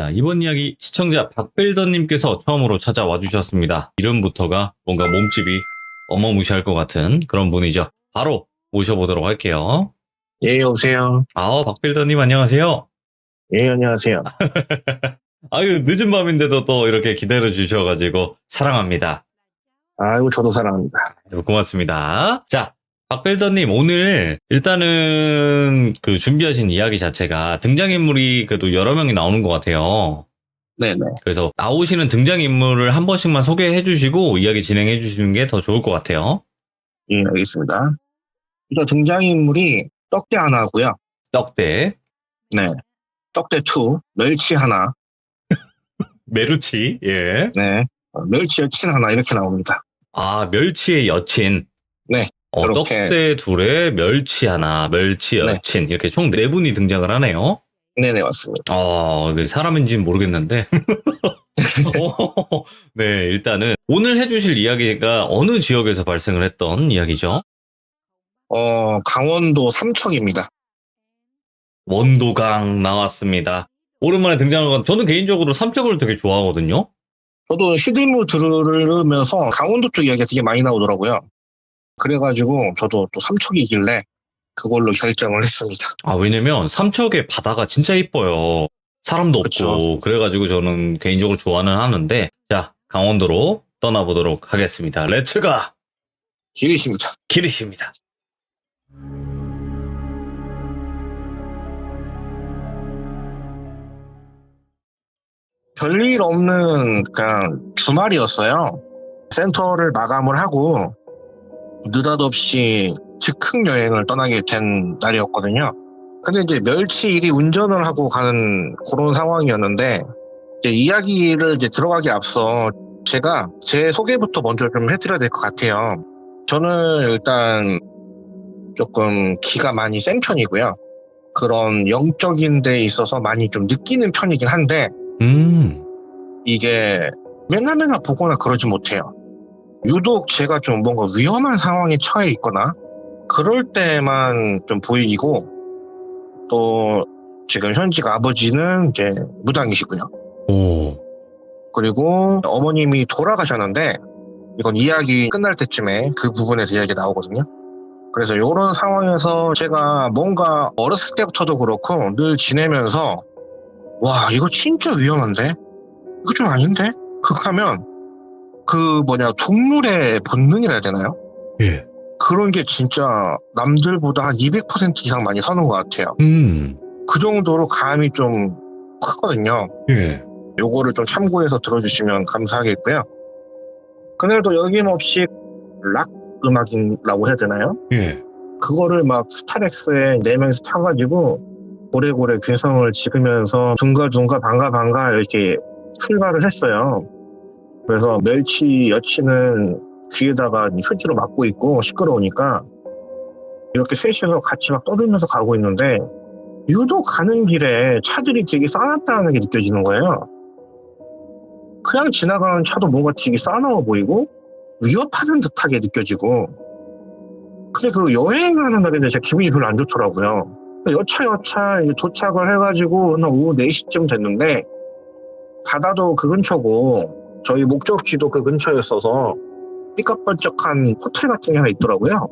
자, 이번 이야기 시청자 박빌더님께서 처음으로 찾아와 주셨습니다. 이름부터가 뭔가 몸집이 어마무시할 것 같은 그런 분이죠. 바로 모셔보도록 할게요. 예, 여보세요. 박빌더님 안녕하세요. 예, 안녕하세요. 아유, 늦은 밤인데도 또 이렇게 기다려 주셔가지고 사랑합니다. 아이고, 저도 사랑합니다. 고맙습니다. 자, 박빌더님 오늘 일단은 그 준비하신 이야기 자체가 등장인물이 그래도 여러 명이 나오는 것 같아요. 네네. 그래서 나오시는 등장인물을 한 번씩만 소개해 주시고 이야기 진행해 주시는 게 더 좋을 것 같아요. 예, 알겠습니다. 일단 등장인물이 떡대 하나고요. 떡대, 네. 떡대2, 멸치 하나, 메루치, 예. 네. 멸치 여친 하나, 이렇게 나옵니다. 아, 멸치의 여친. 네. 이렇게. 떡대 둘에 멸치 하나, 멸치 여친. 이렇게 총 4분이 등장을 하네요. 네네, 맞습니다. 사람인지는 모르겠는데. 네, 일단은 오늘 해주실 이야기가 어느 지역에서 발생을 했던 이야기죠? 강원도 삼척입니다. 원도강 나왔습니다. 오랜만에 등장한 건 저는 개인적으로 삼척을 되게 좋아하거든요. 저도 시들무 들으면서 강원도 쪽 이야기가 되게 많이 나오더라고요. 그래가지고 저도 또 삼척이길래 그걸로 결정을 했습니다. 왜냐면 삼척의 바다가 진짜 이뻐요. 사람도 그쵸. 없고 그래가지고 저는 개인적으로 좋아는 하는데, 자, 강원도로 떠나보도록 하겠습니다. 렛츠가! 길이십니다. 기리십니다. 별일 없는 그냥 주말이었어요. 센터를 마감을 하고 느닷없이 즉흥 여행을 떠나게 된 날이었거든요. 근데 이제 멸치일이 운전을 하고 가는 그런 상황이었는데, 이제 이야기를 이제 들어가기 앞서 제가 제 소개부터 먼저 좀 해드려야 될 것 같아요. 저는 일단 조금 기가 많이 센 편이고요. 그런 영적인 데 있어서 많이 좀 느끼는 편이긴 한데, 이게 맨날 보거나 그러지 못해요. 유독 제가 좀 뭔가 위험한 상황에 처해 있거나 그럴 때만 좀 보이고, 또 지금 현직 아버지는 이제 무당이시고요. 그리고 어머님이 돌아가셨는데, 이건 이야기 끝날 때쯤에 그 부분에서 이야기가 나오거든요. 그래서 이런 상황에서 제가 뭔가 어렸을 때부터도 그렇고 늘 지내면서, 와, 이거 진짜 위험한데? 이거 좀 아닌데? 극하면 동물의 본능이라 해야 되나요? 예. 그런 게 진짜 남들보다 한 200% 이상 많이 서는 것 같아요. 그 정도로 감이 좀 크거든요. 예. 요거를 좀 참고해서 들어주시면 감사하겠고요. 그날도 여김없이 락 음악이라고 해야 되나요? 예. 그거를 막 스타렉스에 4명이서 타가지고 고래고래 괴성을 지으면서 둥가둥가 반가 이렇게 출발을 했어요. 그래서 멸치 여친은 귀에다가 휴지로 막고 있고 시끄러우니까 이렇게 셋이서 같이 막 떠들면서 가고 있는데, 유독 가는 길에 차들이 되게 싸놨다는 게 느껴지는 거예요. 그냥 지나가는 차도 뭔가 되게 싸나워 보이고 위협하는 듯하게 느껴지고, 근데 그 여행하는 날인데 제 기분이 별로 안 좋더라고요. 여차 이제 도착을 해가지고 한 오후 4시쯤 됐는데, 바다도 그 근처고 저희 목적지도 그 근처였어서 삐까뻔쩍한 호텔 같은 게 하나 있더라고요.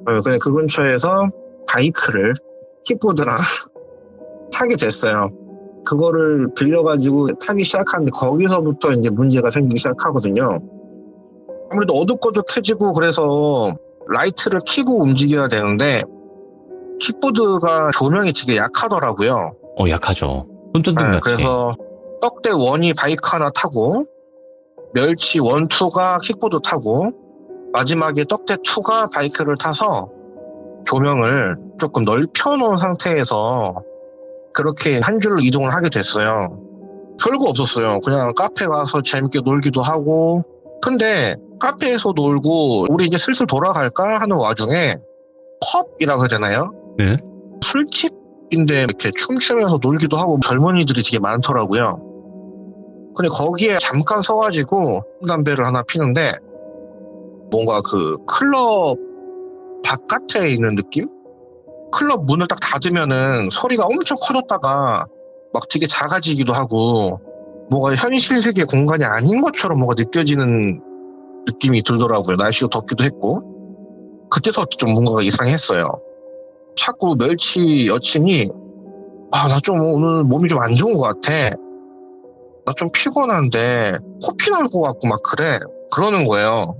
그래서 그 근처에서 바이크를, 킥보드랑 타게 됐어요. 그거를 빌려가지고 타기 시작하는데 거기서부터 이제 문제가 생기기 시작하거든요. 아무래도 어둑어둑해지고 그래서 라이트를 켜고 움직여야 되는데 킥보드가 조명이 되게 약하더라고요. 약하죠. 손전등 같이. 그래서 떡대 1이 바이크 하나 타고, 멸치 1, 2가 킥보드 타고, 마지막에 떡대 2가 바이크를 타서 조명을 조금 넓혀놓은 상태에서 그렇게 한 줄로 이동을 하게 됐어요. 별거 없었어요. 그냥 카페 가서 재밌게 놀기도 하고. 근데 카페에서 놀고 우리 이제 슬슬 돌아갈까 하는 와중에 펍이라고 해야 되나요? 네. 술집인데 이렇게 춤추면서 놀기도 하고 젊은이들이 되게 많더라고요. 근데 거기에 잠깐 서가지고 담배를 하나 피는데, 뭔가 그 클럽 바깥에 있는 느낌? 클럽 문을 딱 닫으면은 소리가 엄청 커졌다가 막 되게 작아지기도 하고 뭔가 현실 세계 공간이 아닌 것처럼 뭔가 느껴지는 느낌이 들더라고요. 날씨도 덥기도 했고 그때서부터 좀 뭔가가 이상했어요. 자꾸 멸치 여친이 나 좀 오늘 몸이 좀 안 좋은 것 같아. 나 좀 피곤한데 코피 나올 것 같고 막 그래. 그러는 거예요.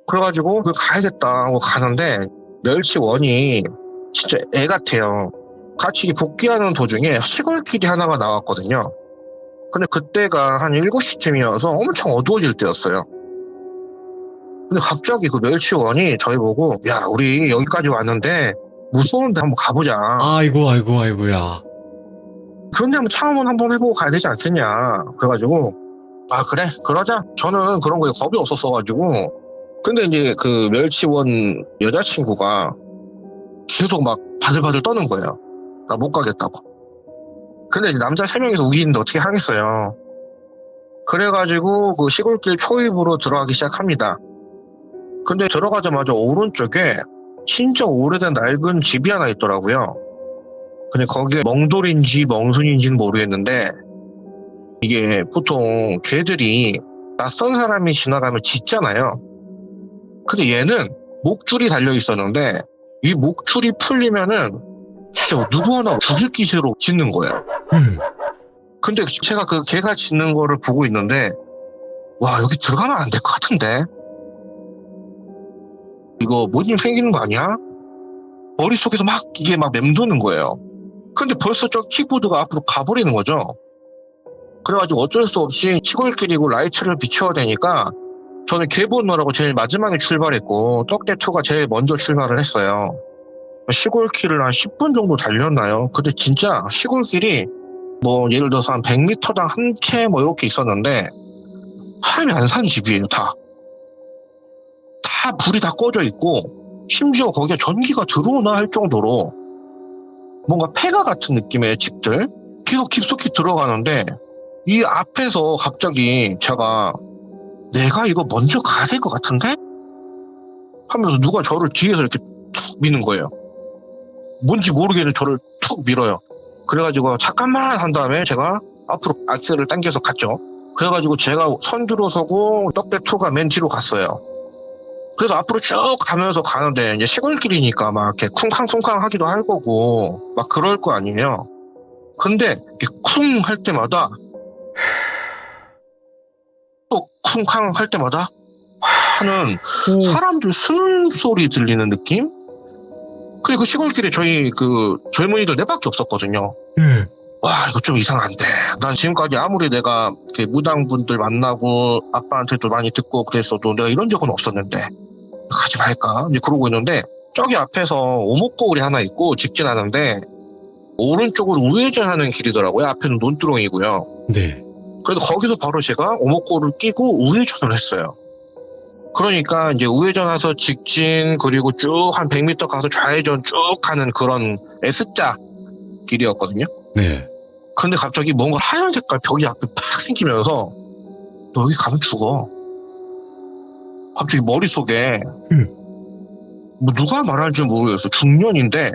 그래가지고 가야겠다 하고 가는데 멸치원이 진짜 애 같아요. 같이 복귀하는 도중에 시골길이 하나가 나왔거든요. 근데 그때가 한 7시쯤이어서 엄청 어두워질 때였어요. 근데 갑자기 그 멸치원이 저희 보고 야 우리 여기까지 왔는데 무서운데 한번 가보자. 아이고야. 그런데 한번 차원을 한번 해보고 가야 되지 않겠냐. 그래가지고 그래 그러자. 저는 그런 거에 겁이 없었어가지고. 근데 이제 그 멸치원 여자친구가 계속 막 바들바들 떠는 거예요. 나 못 가겠다고. 근데 이제 남자 3명이서 우기는데 어떻게 하겠어요. 그래가지고 그 시골길 초입으로 들어가기 시작합니다. 근데 들어가자마자 오른쪽에 진짜 오래된 낡은 집이 하나 있더라고요. 근데 거기에 멍돌인지 멍순인지는 모르겠는데 이게 보통 개들이 낯선 사람이 지나가면 짖잖아요. 근데 얘는 목줄이 달려 있었는데 이 목줄이 풀리면은 진짜 누구 하나 죽일 기세로 짖는 거예요. 근데 제가 그 개가 짖는 거를 보고 있는데 와 여기 들어가면 안 될 것 같은데 이거 뭔 일 생기는 거 아니야? 머릿속에서 막 이게 막 맴도는 거예요. 근데 벌써 저 키보드가 앞으로 가버리는 거죠. 그래가지고 어쩔 수 없이 시골길이고 라이트를 비춰야 되니까 저는 개 보느라고 제일 마지막에 출발했고 떡대2가 제일 먼저 출발을 했어요. 시골길을 한 10분 정도 달렸나요? 근데 진짜 시골길이 뭐 예를 들어서 한 100m당 한 채 뭐 이렇게 있었는데 사람이 안 사는 집이에요. 다 불이 다 꺼져 있고 심지어 거기에 전기가 들어오나 할 정도로 뭔가 폐가 같은 느낌의 집들 계속 깊숙이 들어가는데 이 앞에서 갑자기 제가 내가 이거 먼저 가야 될 것 같은데? 하면서 누가 저를 뒤에서 이렇게 툭 미는 거예요. 뭔지 모르겠는 저를 툭 밀어요. 그래가지고 잠깐만 한 다음에 제가 앞으로 악셀을 당겨서 갔죠. 그래가지고 제가 선두로 서고 떡대2가 맨 뒤로 갔어요. 그래서 앞으로 쭉 가면서 가는데 이제 시골길이니까 막 이렇게 쿵쾅쿵쾅 하기도 할 거고 막 그럴 거 아니에요. 근데 이렇게 쿵 할 때마다 또 쿵쾅 할 때마다 하는 사람들 숨소리 들리는 느낌? 그리고 그 시골길에 저희 그 젊은이들 내밖에 없었거든요. 와 이거 좀 이상한데 난 지금까지 아무리 내가 무당분들 만나고 아빠한테도 많이 듣고 그랬어도 내가 이런 적은 없었는데 가지 말까 이제 그러고 있는데 저기 앞에서 오목거울이 하나 있고 직진하는데 오른쪽으로 우회전하는 길이더라고요. 앞에는 논두렁이고요. 네. 그래도 거기서 바로 제가 오목거울을 끼고 우회전을 했어요. 그러니까 이제 우회전해서 직진 그리고 쭉 한 100m 가서 좌회전 쭉 가는 그런 S자 길이었거든요. 네. 근데 갑자기 뭔가 하얀 색깔 벽이 앞에 팍 생기면서 너 여기 가면 죽어. 갑자기 머릿속에 뭐 누가 말할 줄 모르겠어. 중년인데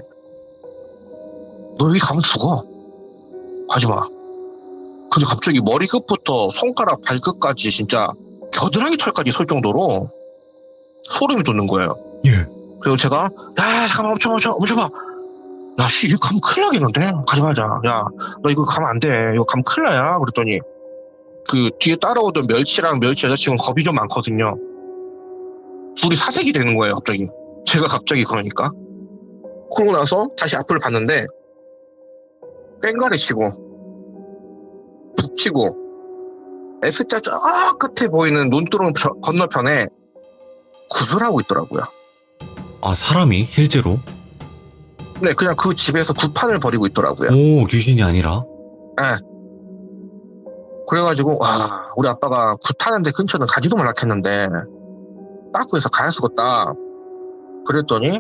너 여기 가면 죽어. 가지마. 근데 갑자기 머리 끝부터 손가락 발끝까지 진짜 겨드랑이 털까지 설 정도로 소름이 돋는 거예요. 예. 그리고 제가 야 잠깐만 멈춰봐. 야 씨 이거 가면 큰일 나겠는데? 가지 말자. 야 너 이거 가면 안 돼. 이거 가면 큰일 나야. 그랬더니 그 뒤에 따라오던 멸치랑 멸치 여자친구는 겁이 좀 많거든요. 둘이 사색이 되는 거예요 갑자기. 제가 갑자기 그러니까. 그러고 나서 다시 앞을 봤는데 뺑가리 치고 북치고 S자 저 끝에 보이는 논두렁 건너편에 구슬하고 있더라고요. 아, 사람이 실제로? 네, 그냥 그 집에서 굿판을 벌이고 있더라고요. 오, 귀신이 아니라? 네. 그래가지고 와 우리 아빠가 굿하는데 근처는 가지도 말랐겠는데 빠꾸해서 가야 쓰겄다. 그랬더니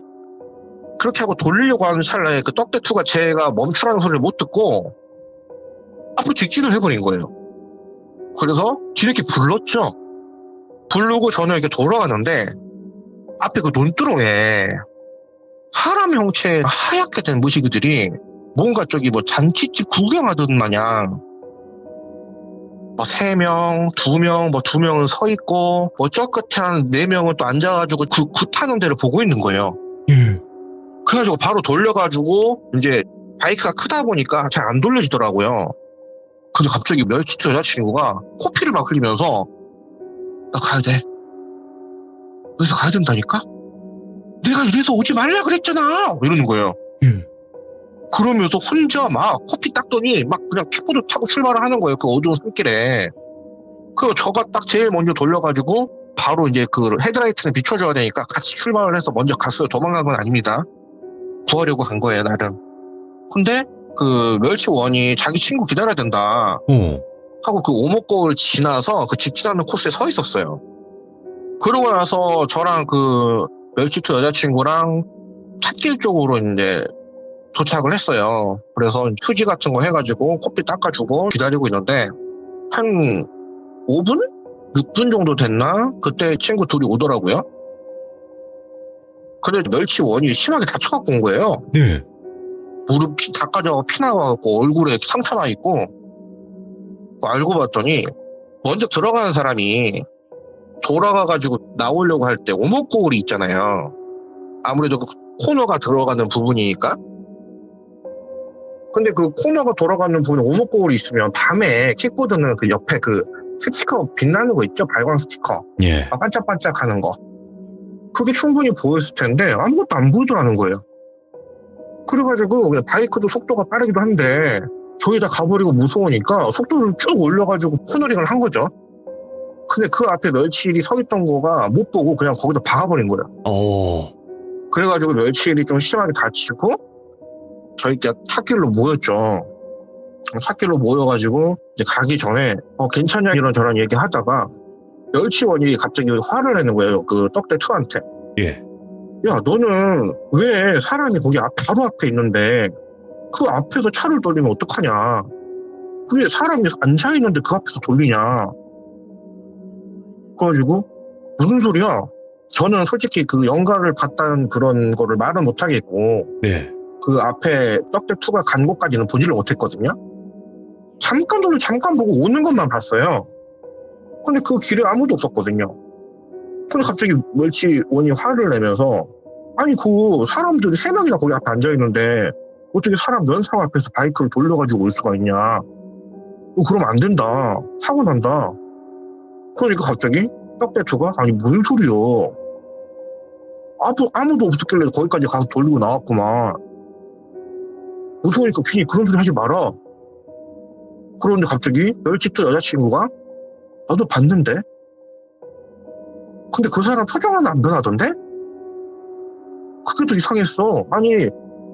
그렇게 하고 돌리려고 하는 찰나에 그 떡대2가 제가 멈추라는 소리를 못 듣고 앞으로 직진을 해버린 거예요. 그래서 뒤를 이렇게 불렀죠. 부르고 저는 이렇게 돌아가는데 앞에 그 논두렁에 사람 형체의 하얗게 된 무시기들이 뭔가 저기 뭐 잔치집 구경하던 마냥 뭐 3명, 2명, 뭐 2명은 서 있고 뭐 저 끝에 한 4명은 또 앉아가지고 그 타는 데를 보고 있는 거예요. 예. 그래가지고 바로 돌려가지고 이제 바이크가 크다 보니까 잘 안 돌려지더라고요. 근데 갑자기 멸치투 여자친구가 코피를 막 흘리면서 나 가야 돼. 여기서 가야 된다니까? 내가 이래서 오지 말라 그랬잖아! 이러는 거예요. 예. 그러면서 혼자 막 커피 닦더니 막 그냥 킥보드 타고 출발을 하는 거예요. 그 어두운 산길에. 그리고 저가 딱 제일 먼저 돌려가지고 바로 이제 그 헤드라이트는 비춰줘야 되니까 같이 출발을 해서 먼저 갔어요. 도망간 건 아닙니다. 구하려고 간 거예요, 나름. 근데 그 멸치원이 자기 친구 기다려야 된다 하고 그 오목골 지나서 그 직진하는 코스에 서 있었어요. 그러고 나서 저랑 그 멸치투 여자친구랑 찻길 쪽으로 이제 도착을 했어요. 그래서 휴지 같은 거 해가지고 커피 닦아주고 기다리고 있는데 한 5분? 6분 정도 됐나? 그때 친구 둘이 오더라고요. 근데 멸치원이 심하게 다쳐갖고 온 거예요. 네. 무릎이 다 까져갖고 피 나와갖고 얼굴에 상처 나 있고 알고 봤더니 먼저 들어가는 사람이 돌아가가지고 나오려고 할 때 오목골이 있잖아요. 아무래도 그 코너가 들어가는 부분이니까. 근데 그 코너가 돌아가는 부분에 오목골이 있으면 밤에 킥보드는 그 옆에 그 스티커 빛나는 거 있죠? 발광 스티커. 예. 반짝반짝 하는 거. 그게 충분히 보였을 텐데 아무것도 안 보이더라는 거예요. 그래가지고 바이크도 속도가 빠르기도 한데 저희 다 가버리고 무서우니까 속도를 쭉 올려가지고 코너링을 한 거죠. 근데 그 앞에 멸치일이 서 있던 거가 못 보고 그냥 거기다 박아버린 거예요. 그래가지고 멸치일이 좀 심하게 다치고 저희가 찻길로 모였죠. 찻길로 모여가지고 이제 가기 전에 괜찮냐 이런저런 얘기하다가 멸치원이 갑자기 화를 내는 거예요. 그 떡대 투한테. 예. 야, 너는 왜 사람이 거기 바로 앞에 있는데 그 앞에서 차를 돌리면 어떡하냐? 왜 사람이 앉아있는데 그 앞에서 돌리냐? 그래가지고 무슨 소리야? 저는 솔직히 그 연가를 봤다는 그런 거를 말은 못하겠고 네. 그 앞에 떡대2가 간 곳까지는 보지를 못했거든요. 잠깐 보고 오는 것만 봤어요. 근데 그 길에 아무도 없었거든요. 근데 갑자기 멸치원이 화를 내면서 아니 그 사람들이 3명이나 거기 앞에 앉아있는데 어떻게 사람 면상 앞에서 바이크를 돌려가지고 올 수가 있냐. 그러면 안 된다. 사고 난다. 그러니까 갑자기 떡대2가 아니 무슨 소리요. 아무도 없었길래 거기까지 가서 돌리고 나왔구만. 무서우니까 괜히 그런 소리 하지 마라. 그런데 갑자기 멸치투 여자친구가 나도 봤는데? 근데 그 사람 표정 하나 안 변하던데? 그게 더 이상했어. 아니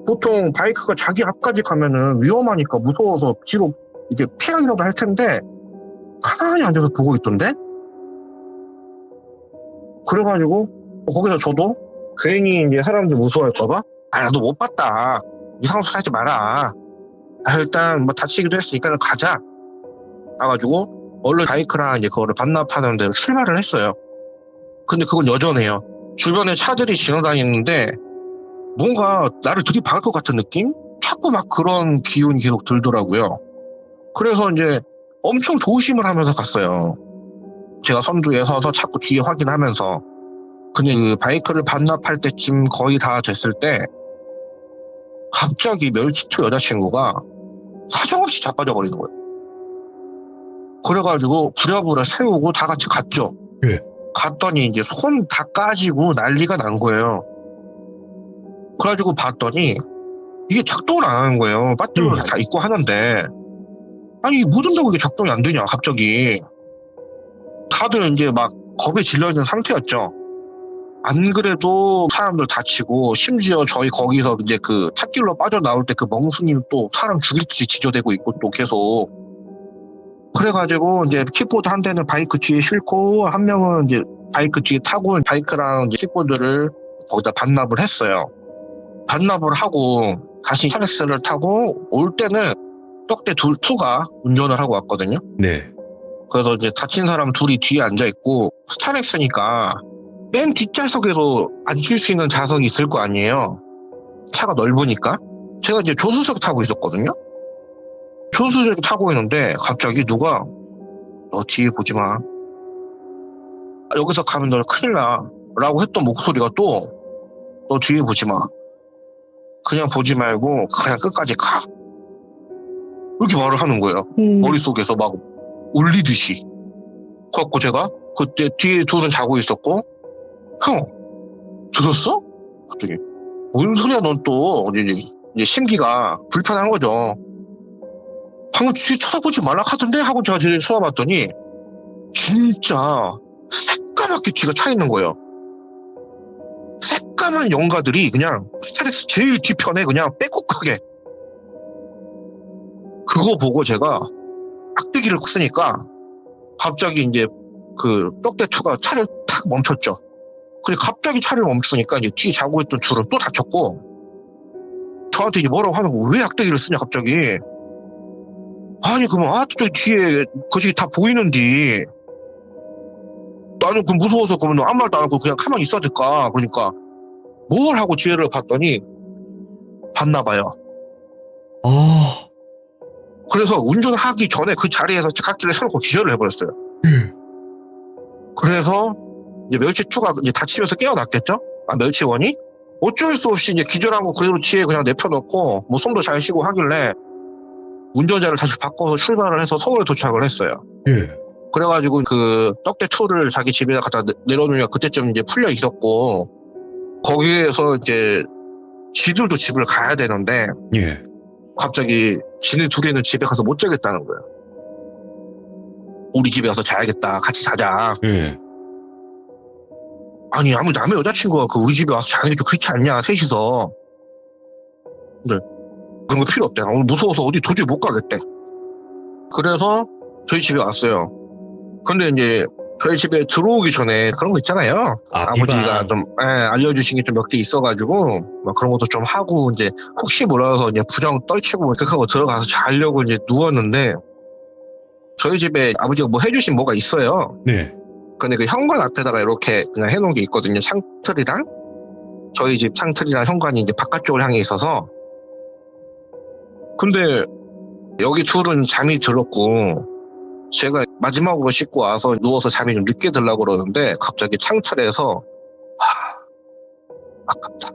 보통 바이크가 자기 앞까지 가면은 위험하니까 무서워서 뒤로 이제 피하기라도 할 텐데 가만히 앉아서 보고 있던데? 그래가지고 거기서 저도 괜히 이제 사람들 무서워할까봐 나도 못 봤다. 이상한 소리 하지 마라. 일단 뭐 다치기도 했으니까 가자. 가가지고 얼른 바이크랑 이제 그거를 반납하는 데로 출발을 했어요. 근데 그건 여전해요. 주변에 차들이 지나다니는데 뭔가 나를 들이박을 것 같은 느낌? 자꾸 막 그런 기운이 계속 들더라고요. 그래서 이제 엄청 조심을 하면서 갔어요. 제가 선두에 서서 자꾸 뒤에 확인하면서. 근데 그 바이크를 반납할 때쯤 거의 다 됐을 때 갑자기 멸치투 여자친구가 사정없이 자빠져 버리는 거예요. 그래가지고 부랴부랴 세우고 다 같이 갔죠. 예. 갔더니 이제 손 다 까지고 난리가 난 거예요. 그래가지고 봤더니 이게 작동을 안 하는 거예요. 배터리를 다 있고 하는데 아니 묻은다고 이게 작동이 안 되냐 갑자기. 다들 이제 막 겁에 질려있는 상태였죠. 안 그래도 사람들 다치고 심지어 저희 거기서 이제 그 찻길로 빠져나올 때 그 멍순이는 또 사람 죽일 듯이 지저대고 있고 또 계속. 그래가지고 이제 킥보드 한 대는 바이크 뒤에 싣고 한 명은 이제 바이크 뒤에 타고 바이크랑 이제 킥보드를 거기다 반납을 했어요. 반납을 하고 다시 스타렉스를 타고 올 때는 떡대 투가 운전을 하고 왔거든요. 네. 그래서 이제 다친 사람 둘이 뒤에 앉아있고 스타렉스니까 맨 뒷좌석에도 앉힐 수 있는 좌석이 있을 거 아니에요. 차가 넓으니까. 제가 이제 조수석 타고 있었거든요. 조수석 타고 있는데 갑자기 누가 너 뒤에 보지 마. 여기서 가면 너 큰일 나. 라고 했던 목소리가 또 너 뒤에 보지 마. 그냥 보지 말고 그냥 끝까지 가. 이렇게 말을 하는 거예요. 머릿속에서 막 울리듯이. 그래갖고 제가 그때 뒤에 둘은 자고 있었고 형 들었어? 갑자기 뭔 소리야 넌 또. 이제 심기가 불편한 거죠. 방금 뒤에 쳐다보지 말라 하던데? 하고 제가 뒤에 쳐다봤더니 진짜 새까맣게 뒤가 차 있는 거예요. 새까만 영가들이 그냥 스타렉스 제일 뒤편에 그냥 빼곡하게. 그거 보고 제가 악대기를 쓰니까 갑자기 이제 그 떡대투가 차를 탁 멈췄죠. 그리고 갑자기 차를 멈추니까 이제 뒤에 자고 있던 둘은 또 다쳤고 저한테 이제 뭐라고 하는 거 왜 악대기를 쓰냐 갑자기. 아니 그러면 저기 뒤에 거기 다 보이는데 나는 그 무서워서 그러면 아무 말도 안 하고 그냥 가만히 있어야 될까. 그러니까 뭘 하고 뒤를 봤더니 봤나 봐요. 그래서 운전하기 전에 그 자리에서 갓길을 세우고 기절을 해버렸어요. 그래서 이제 멸치추가 이제 다치면서 깨어났겠죠? 멸치원이 어쩔 수 없이 이제 기절하고 그대로 뒤에 그냥 내펴놓고 뭐 숨도 잘 쉬고 하길래 운전자를 다시 바꿔서 출발을 해서 서울에 도착을 했어요. 그래가지고 그 떡대투를 자기 집에다 갖다 내려놓으니까 그때쯤 이제 풀려 있었고 거기에서 이제 지들도 집을 가야 되는데 갑자기 지네 둘이는 집에 가서 못 자겠다는 거예요. 우리 집에 가서 자야겠다. 같이 자자. 아니 아무 남의 여자친구가 그 우리 집에 와서 자는 게 좀 그렇지 않냐 셋이서. 근데 그런 거 필요 없대. 오늘 무서워서 어디 도저히 못 가겠대. 그래서 저희 집에 왔어요. 근데 이제 저희 집에 들어오기 전에 그런 거 있잖아요. 아버지가 좀 알려주신 게 좀 몇 개 있어가지고 막 그런 것도 좀 하고 이제 혹시 몰라서 이제 부정 떨치고 그렇게 하고 들어가서 자려고 이제 누웠는데 저희 집에 아버지가 뭐 해주신 뭐가 있어요. 근데 그 현관 앞에다가 이렇게 그냥 해놓은 게 있거든요. 창틀이랑 저희 집 창틀이랑 현관이 이제 바깥쪽을 향해 있어서. 근데 여기 둘은 잠이 들었고 제가 마지막으로 씻고 와서 누워서 잠이 좀 늦게 들려고 그러는데 갑자기 창틀에서 아깝다.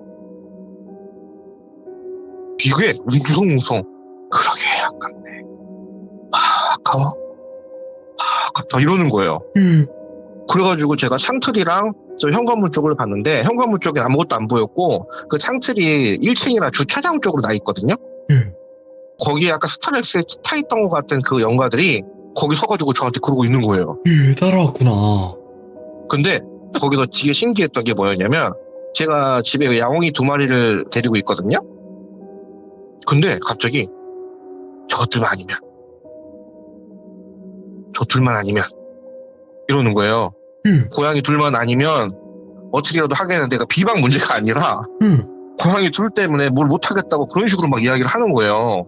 이게 웅성웅성 그러게 아깝네. 아까워. 아깝다 이러는 거예요. 그래가지고 제가 창틀이랑 저 현관문 쪽을 봤는데 현관문 쪽에 아무것도 안 보였고 그 창틀이 1층이나 주차장 쪽으로 나 있거든요. 거기에 아까 스타렉스에 타있던 것 같은 그 영가들이 거기 서가지고 저한테 그러고 있는 거예요. 따라왔구나. 근데 거기서 되게 신기했던 게 뭐였냐면 제가 집에 야옹이 2마리를 데리고 있거든요. 근데 갑자기 저것들만 아니면 이러는 거예요. 고양이 둘만 아니면 어떻게라도 하겠는데 내가 비방 문제가 아니라 고양이 둘 때문에 뭘 못하겠다고 그런 식으로 막 이야기를 하는 거예요.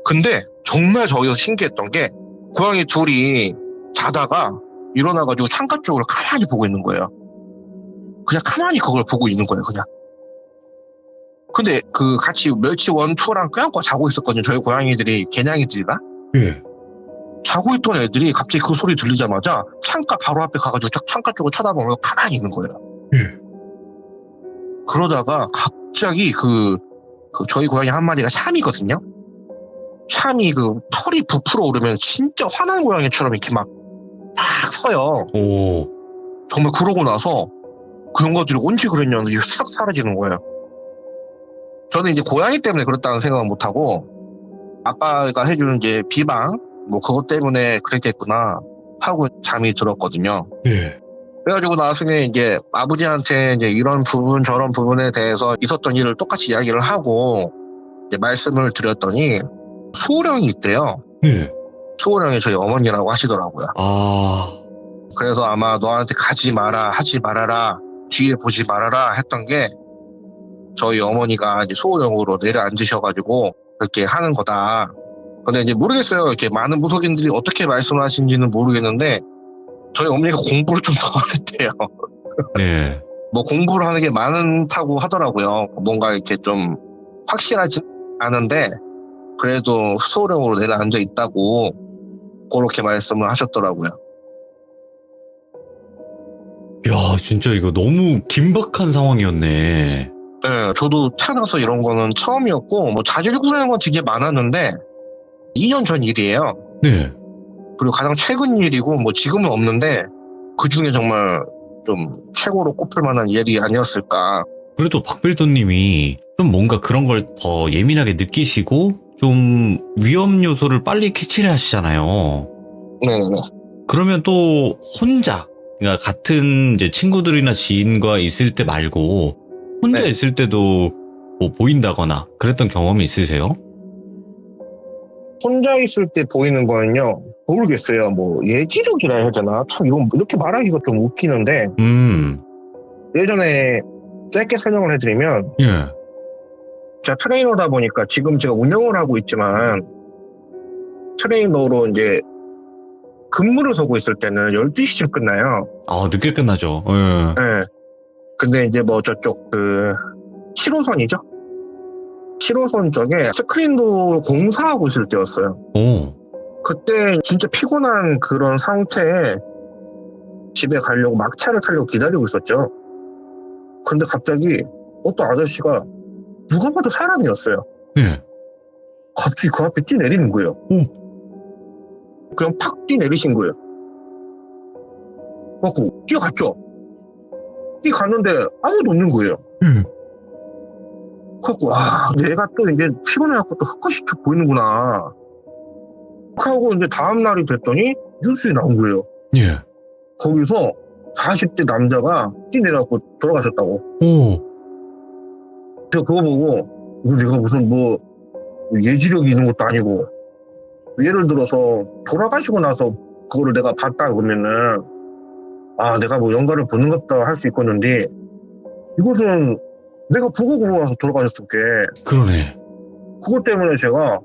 근데 정말 저기서 신기했던 게 고양이 둘이 자다가 일어나가지고 창가 쪽을 가만히 보고 있는 거예요. 그냥 가만히 그걸 보고 있는 거예요. 그냥. 근데 그 같이 멸치 1, 2랑 껴안고 자고 있었거든요. 저희 고양이들이 개냥이들이랑. 자고 있던 애들이 갑자기 그 소리 들리자마자 창가 바로 앞에 가가지고 창가 쪽을 쳐다보면서 가만히 있는 거예요. 그러다가 갑자기 그 저희 고양이 한 마리가 샴이거든요. 샴이 그 털이 부풀어 오르면 진짜 화난 고양이처럼 이렇게 막 서요. 정말 그러고 나서 그 영가들이 언제 그랬냐는데 싹 사라지는 거예요. 저는 이제 고양이 때문에 그렇다는 생각은 못하고 아빠가 해주는 이제 비방 뭐 그것 때문에 그랬겠구나 하고 잠이 들었거든요. 그래가지고 나중에 이제 아버지한테 이제 이런 부분 저런 부분에 대해서 있었던 일을 똑같이 이야기를 하고 이제 말씀을 드렸더니 수호령이 있대요. 수호령이 저희 어머니라고 하시더라고요. 그래서 아마 너한테 가지 마라 하지 말아라 뒤에 보지 말아라 했던 게 저희 어머니가 이제 수호령으로 내려앉으셔가지고 그렇게 하는 거다. 근데 이제 모르겠어요. 이렇게 많은 무속인들이 어떻게 말씀하신지는 모르겠는데 저희 어머니가 공부를 좀 더 했대요. 뭐 공부를 하는 게 많다고 하더라고요. 뭔가 이렇게 좀 확실하지 않은데 그래도 수호령으로 내려앉아 있다고 그렇게 말씀을 하셨더라고요. 야, 진짜 이거 너무 긴박한 상황이었네. 네, 저도 태어나서 이런 거는 처음이었고 뭐 자질구레한 건 되게 많았는데 2년 전 일이에요. 네. 그리고 가장 최근 일이고 뭐 지금은 없는데 그 중에 정말 좀 최고로 꼽힐 만한 일이 아니었을까. 그래도 박빌더님이 좀 뭔가 그런 걸 더 예민하게 느끼시고 좀 위험 요소를 빨리 캐치를 하시잖아요. 네네네. 그러면 또 혼자, 그러니까 같은 이제 친구들이나 지인과 있을 때 말고 혼자 네. 있을 때도 뭐 보인다거나 그랬던 경험이 있으세요? 혼자 있을 때 보이는 거는요, 모르겠어요. 뭐 예지력이라 해야 되나? 참 이건 이렇게 말하기가 좀 웃기는데 예전에 짧게 설명을 해드리면 예. 제가 트레이너다 보니까 지금 제가 운영을 하고 있지만 트레이너로 이제 근무를 서고 있을 때는 12시쯤 끝나요. 아, 늦게 끝나죠. 예. 네. 근데 이제 뭐 저쪽 그 7호선이죠? 7호선 쪽에 스크린도 공사하고 있을 때였어요. 오. 그때 진짜 피곤한 그런 상태에 집에 가려고 막차를 타려고 기다리고 있었죠. 근데 갑자기 어떤 아저씨가 누가 봐도 사람이었어요. 예. 갑자기 그 앞에 뛰내리는 거예요. 그냥 팍 뛰내리신 거예요. 그래갖고 뛰어갔죠. 뛰어갔는데 아무도 없는 거예요. 예. 그래갖고 와, 내가 또 이제 피곤해갖고 또 헛것이 쭉 보이는구나 하고 이제 다음 날이 됐더니 뉴스에 나온 거예요. 예. 거기서 40대 남자가 뛰내려갖고 돌아가셨다고. 오. 제가 그거 보고 이거 내가 무슨 뭐 예지력이 있는 것도 아니고 예를 들어서 돌아가시고 나서 그거를 내가 봤다 그러면은 아 내가 뭐 영가를 보는 것다 할 수 있겠는데 이것은 내가 보고 나서 돌아가셨을 게 그러네. 그것 때문에 제가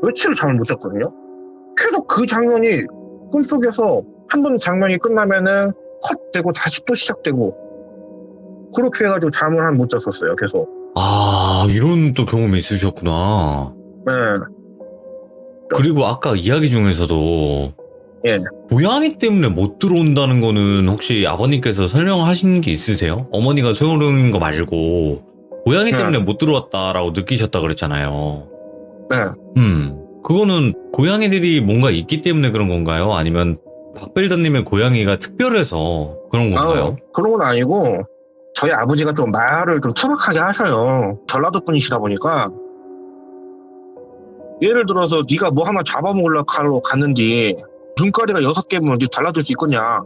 며칠을 잠을 못 잤거든요. 계속 그 장면이 꿈속에서 한 번 장면이 끝나면은 컷되고 다시 또 시작되고 그렇게 해가지고 잠을 한 못 잤었어요. 계속. 아, 이런 또 경험이 있으셨구나. 네. 그리고 아까 이야기 중에서도 예. 고양이 때문에 못 들어온다는 거는 혹시 아버님께서 설명하신 게 있으세요? 어머니가 수영령인 거 말고 고양이 네. 때문에 못 들어왔다라고 느끼셨다 그랬잖아요. 네. 그거는 고양이들이 뭔가 있기 때문에 그런 건가요? 아니면 박빌더님의 고양이가 특별해서 그런 건가요? 그런 건 아니고 저희 아버지가 좀 말을 좀 투박하게 하셔요. 전라도 분이시다 보니까 예를 들어서 네가 뭐 하나 잡아먹으려고 하러 갔는데 눈가리가 6개면 네 달라질 수 있겠냐.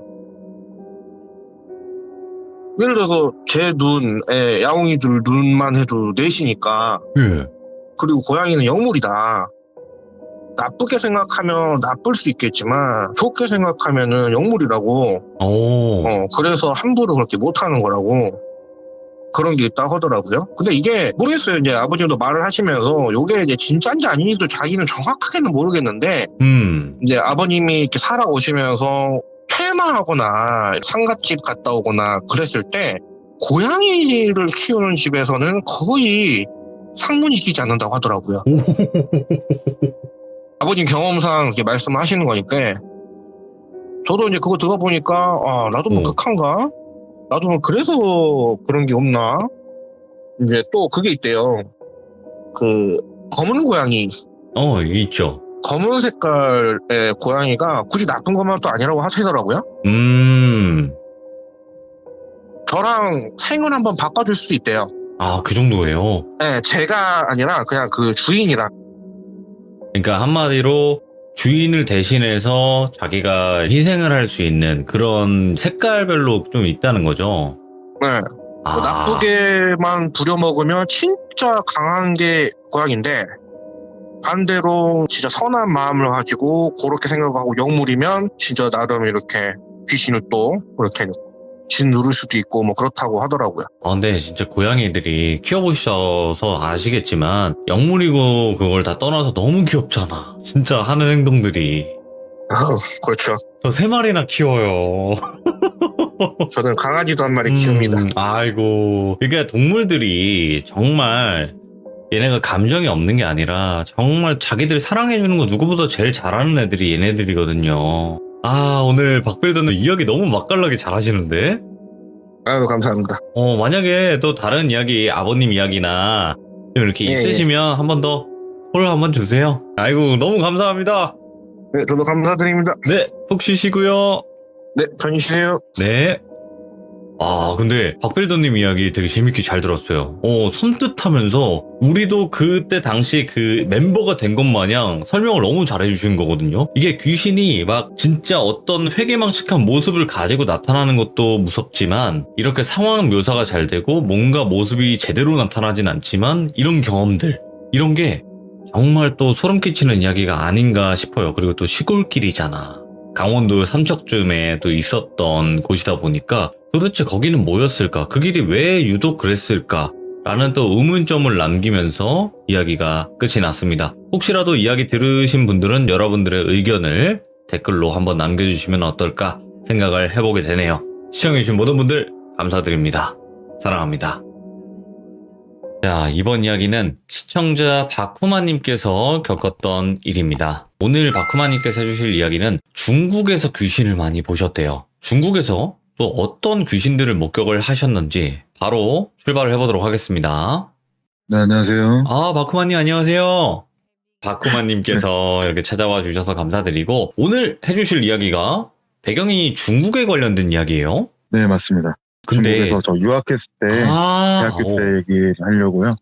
예를 들어서 제 눈에 야옹이들 눈만 해도 넷이니까 예. 그리고 고양이는 영물이다. 나쁘게 생각하면 나쁠 수 있겠지만 좋게 생각하면은 영물이라고. 오. 그래서 함부로 그렇게 못하는 거라고 그런 게 있다 하더라고요. 근데 이게 모르겠어요. 이제 아버지도 말을 하시면서 요게 이제 진짜인지 아닌지도 자기는 정확하게는 모르겠는데 이제 아버님이 이렇게 살아오시면서 퇴마하거나 상갓집 갔다 오거나 그랬을 때 고양이를 키우는 집에서는 거의 상문이 끼지 않는다고 하더라고요. 아버님 경험상 이렇게 말씀하시는 거니까 저도 이제 그거 들어보니까 아 나도 뭐 극한가? 나도 뭐 그래서 그런 게 없나? 이제 또 그게 있대요. 그 검은 고양이. 있죠. 검은 색깔의 고양이가 굳이 나쁜 것만 또 아니라고 하시더라고요. 저랑 생을 한번 바꿔줄 수 있대요. 아, 그 정도예요? 네, 제가 아니라 그냥 그 주인이랑. 그러니까 한마디로 주인을 대신해서 자기가 희생을 할 수 있는 그런 색깔별로 좀 있다는 거죠. 네. 나쁘게만 부려먹으면 진짜 강한 게 고양인데 반대로 진짜 선한 마음을 가지고 그렇게 생각하고 영물이면 진짜 나름 이렇게 귀신을 또 이렇게 진 누를 수도 있고 뭐 그렇다고 하더라고요. 근데 진짜 고양이들이 키워보셔서 아시겠지만 영물이고 그걸 다 떠나서 너무 귀엽잖아. 진짜 하는 행동들이. 그렇죠. 저 3마리나 키워요. 저는 강아지도 한 마리 키웁니다. 아이고. 그러니까 동물들이 정말 얘네가 감정이 없는 게 아니라 정말 자기들 사랑해주는 거 누구보다 제일 잘하는 애들이 얘네들이거든요. 아, 오늘 박빌더는 이야기 너무 맛깔나게 잘하시는데? 아유, 감사합니다. 만약에 또 다른 이야기, 아버님 이야기나 좀 이렇게 예, 있으시면 한 번 더 콜 한번 주세요. 아이고, 너무 감사합니다. 네, 저도 감사드립니다. 네, 푹 쉬시고요. 네, 편히 쉬세요. 네. 아, 근데 박빌더님 이야기 되게 재밌게 잘 들었어요. 섬뜩하면서 우리도 그때 당시 그 멤버가 된 것 마냥 설명을 너무 잘해주신 거거든요. 이게 귀신이 막 진짜 어떤 회개망측한 모습을 가지고 나타나는 것도 무섭지만 이렇게 상황 묘사가 잘 되고 뭔가 모습이 제대로 나타나진 않지만 이런 경험들, 이런 게 정말 또 소름 끼치는 이야기가 아닌가 싶어요. 그리고 또 시골길이잖아. 강원도 삼척쯤에 또 있었던 곳이다 보니까 도대체 거기는 뭐였을까? 그 길이 왜 유독 그랬을까? 라는 또 의문점을 남기면서 이야기가 끝이 났습니다. 혹시라도 이야기 들으신 분들은 여러분들의 의견을 댓글로 한번 남겨주시면 어떨까 생각을 해보게 되네요. 시청해주신 모든 분들 감사드립니다. 사랑합니다. 자, 이번 이야기는 시청자 바쿠마님께서 겪었던 일입니다. 오늘 바쿠마님께서 해주실 이야기는 중국에서 귀신을 많이 보셨대요. 중국에서 또 어떤 귀신들을 목격을 하셨는지 바로 출발을 해보도록 하겠습니다. 네, 안녕하세요. 아, 바쿠마님 안녕하세요. 바쿠마님께서 이렇게 찾아와 주셔서 감사드리고 오늘 해주실 이야기가 배경이 중국에 관련된 이야기예요. 네, 맞습니다. 근데 중국에서 저 유학했을 때, 대학교 때 얘기를 하려고요.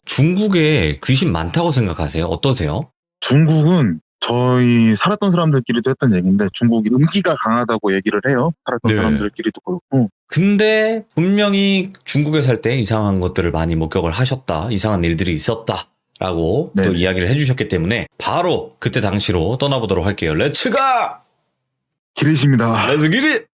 중국에 귀신 많다고 생각하세요? 어떠세요? 중국은 저희 살았던 사람들끼리도 했던 얘기인데 중국이 음기가 강하다고 얘기를 해요. 살았던 네. 사람들끼리도 그렇고. 근데 분명히 중국에 살 때 이상한 것들을 많이 목격을 하셨다. 이상한 일들이 있었다. 라고 네. 또 이야기를 해주셨기 때문에 바로 그때 당시로 떠나보도록 할게요. 렛츠가! 기리십니다. 렛츠 기릿!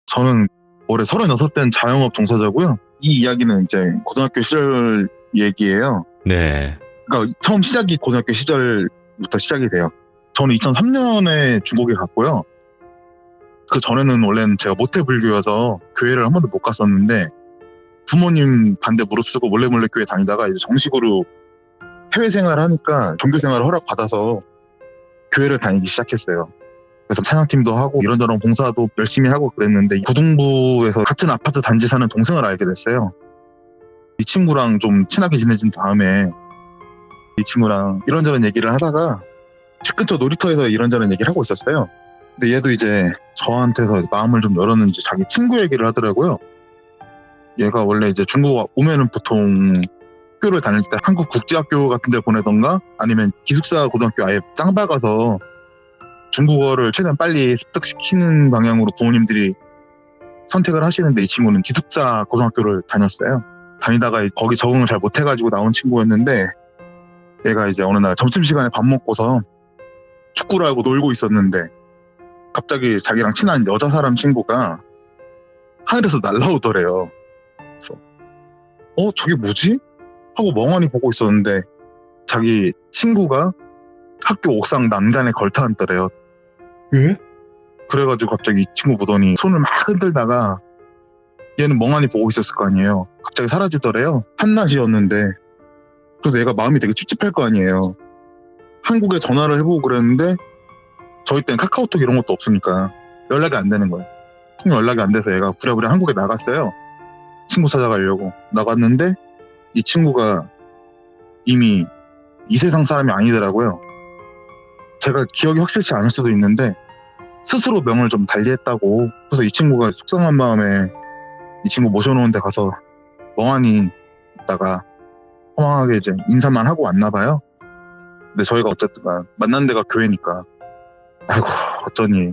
저는 올해 36된 자영업 종사자고요. 이 이야기는 이제 고등학교 시절 얘기예요. 네. 그러니까 처음 시작이 고등학교 시절부터 시작이 돼요. 저는 2003년에 중국에 갔고요. 그 전에는 원래는 제가 모태불교여서 교회를 한 번도 못 갔었는데 부모님 반대 무릅쓰고 몰래 교회 다니다가 이제 정식으로 해외 생활을 하니까 종교 생활을 허락받아서 교회를 다니기 시작했어요. 그래서 찬양팀도 하고 이런저런 봉사도 열심히 하고 그랬는데 고등부에서 같은 아파트 단지 사는 동생을 알게 됐어요. 이 친구랑 좀 친하게 지내진 다음에 이 친구랑 이런저런 얘기를 하다가 집 근처 놀이터에서 이런저런 얘기를 하고 있었어요. 근데 얘도 이제 저한테서 마음을 좀 열었는지 자기 친구 얘기를 하더라고요. 얘가 원래 이제 중국 오면은 보통 학교를 다닐 때 한국 국제학교 같은 데 보내던가 아니면 기숙사 고등학교 아예 짱 박아서 중국어를 최대한 빨리 습득시키는 방향으로 부모님들이 선택을 하시는데 이 친구는 기숙사 고등학교를 다녔어요. 다니다가 거기 적응을 잘 못해가지고 나온 친구였는데 얘가 이제 어느 날 점심시간에 밥 먹고서 축구를 하고 놀고 있었는데 갑자기 자기랑 친한 여자 사람 친구가 하늘에서 날아오더래요. 그래서 저게 뭐지? 하고 멍하니 보고 있었는데 자기 친구가 학교 옥상 난간에 걸터 앉더래요. 예? 그래가지고 갑자기 이 친구 보더니 손을 막 흔들다가 얘는 멍하니 보고 있었을 거 아니에요. 갑자기 사라지더래요. 한낮이었는데. 그래서 얘가 마음이 되게 찝찝할 거 아니에요. 한국에 전화를 해보고 그랬는데 저희 때는 카카오톡 이런 것도 없으니까 연락이 안 되는 거예요. 통 연락이 안 돼서 얘가 부랴부랴 한국에 나갔어요. 친구 찾아가려고 나갔는데 이 친구가 이미 이 세상 사람이 아니더라고요. 제가 기억이 확실치 않을 수도 있는데 스스로 명을 좀 달리했다고. 그래서 이 친구가 속상한 마음에 이 친구 모셔놓은 데 가서 멍하니 있다가 허망하게 이제 인사만 하고 왔나 봐요. 근데 저희가 어쨌든 만난 데가 교회니까 아이고 어쩌니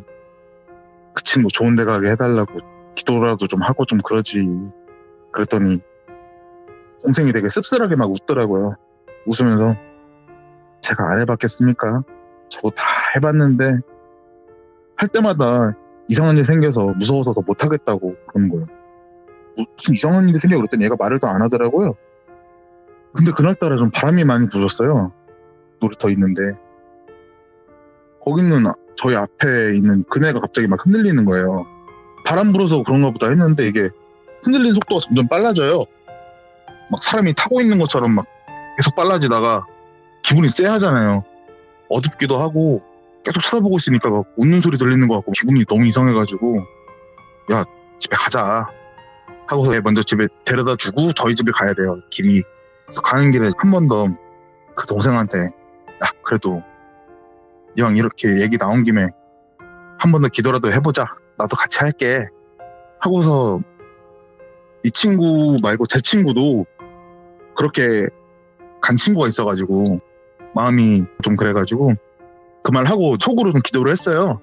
그 친구 좋은 데 가게 해달라고 기도라도 좀 하고 좀 그러지. 그랬더니 동생이 되게 씁쓸하게 막 웃더라고요. 웃으면서 제가 안 해봤겠습니까? 저도 다 해봤는데 할 때마다 이상한 일이 생겨서 무서워서 더 못하겠다고 그러는 거예요. 무슨 이상한 일이 생겨 그랬더니 얘가 말을 더 안 하더라고요. 근데 그날따라 좀 바람이 많이 불었어요. 놀이터 있는데 거기는 저희 앞에 있는 그네가 갑자기 막 흔들리는 거예요. 바람 불어서 그런가 보다 했는데 이게 흔들리는 속도가 점점 빨라져요. 막 사람이 타고 있는 것처럼 막 계속 빨라지다가 기분이 쎄하잖아요. 어둡기도 하고 계속 쳐다보고 있으니까 막 웃는 소리 들리는 것 같고 기분이 너무 이상해가지고 야 집에 가자 하고서 먼저 집에 데려다 주고 저희 집에 가야 돼요. 길이. 그래서 가는 길에 한 번 더 그 동생한테 야 그래도 이왕 이렇게 얘기 나온 김에 한 번 더 기도라도 해보자. 나도 같이 할게 하고서 이 친구 말고 제 친구도 그렇게 간 친구가 있어가지고 마음이 좀 그래가지고 그 말 하고 촉으로 좀 기도를 했어요.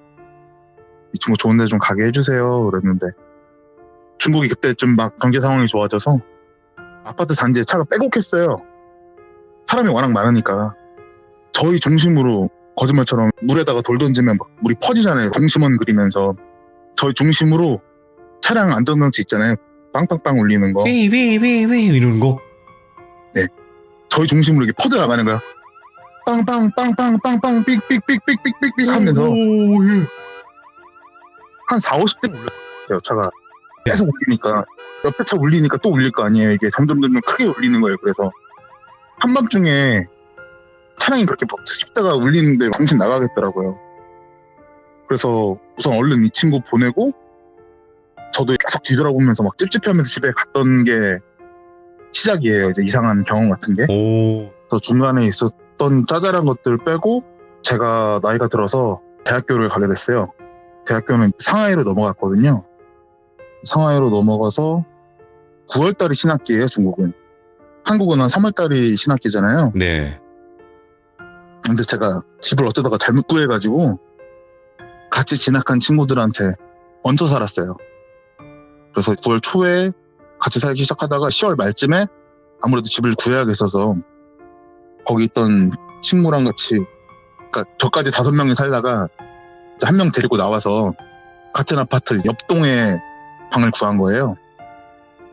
이 친구 좋은 데 좀 가게 해주세요 그랬는데 중국이 그때쯤 막 경제 상황이 좋아져서 아파트 단지에 차가 빼곡했어요. 사람이 워낙 많으니까 저희 중심으로 거짓말처럼 물에다가 돌 던지면 막 물이 퍼지잖아요. 동심원 그리면서 저희 중심으로 차량 안전장치 있잖아요. 빵빵빵 울리는 거. 왜 이러는 거? 저희 중심으로 이렇게 퍼져 나가는 거야. 빵빵빵빵빵빵 삑삑삑삑삑삑 하면서 예. 한 40~50대 울렸어요. 차가 계속 울리니까 옆에 차 울리니까 또 울릴 거 아니에요. 이게 점점 크게 울리는 거예요. 그래서 한밤중에 차량이 그렇게 막 수십 대가 울리는데 정신 나가겠더라고요. 그래서 우선 얼른 이 친구 보내고 저도 계속 뒤돌아보면서 막 찝찝해하면서 집에 갔던 게 시작이에요. 이제 이상한 경험 같은 게. 오. 그래서 중간에 있었던 짜잘한 것들 빼고 제가 나이가 들어서 대학교를 가게 됐어요. 대학교는 상하이로 넘어갔거든요. 상하이로 넘어가서 9월달이 신학기예요. 중국은. 한국은 한 3월달이 신학기잖아요. 네. 근데 제가 집을 어쩌다가 잘못 구해가지고 같이 진학한 친구들한테 얹혀 살았어요. 그래서 9월 초에 같이 살기 시작하다가 10월 말쯤에 아무래도 집을 구해야겠어서 거기 있던 친구랑 같이, 그러니까 저까지 5명이 살다가 한 명 데리고 나와서 같은 아파트 옆동에 방을 구한 거예요.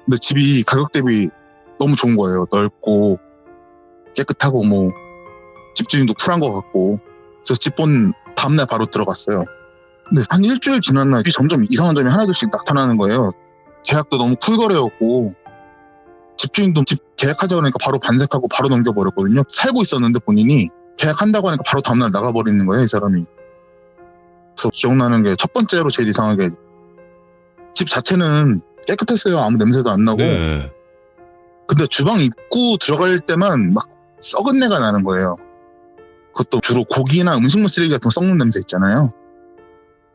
근데 집이 가격 대비 너무 좋은 거예요. 넓고 깨끗하고 뭐 집주인도 쿨한 것 같고. 그래서 집 본 다음날 바로 들어갔어요. 근데 한 일주일 지난 날 점점 이상한 점이 하나둘씩 나타나는 거예요. 계약도 너무 쿨거래였고 집주인도 집 계약하자고 하니까 바로 반색하고 바로 넘겨버렸거든요. 살고 있었는데 본인이 계약한다고 하니까 바로 다음날 나가버리는 거예요. 이 사람이. 그래서 기억나는 게 첫 번째로 제일 이상하게 집 자체는 깨끗했어요. 아무 냄새도 안 나고. 네. 근데 주방 입구 들어갈 때만 막 썩은 내가 나는 거예요. 그것도 주로 고기나 음식물 쓰레기 같은 거 썩는 냄새 있잖아요.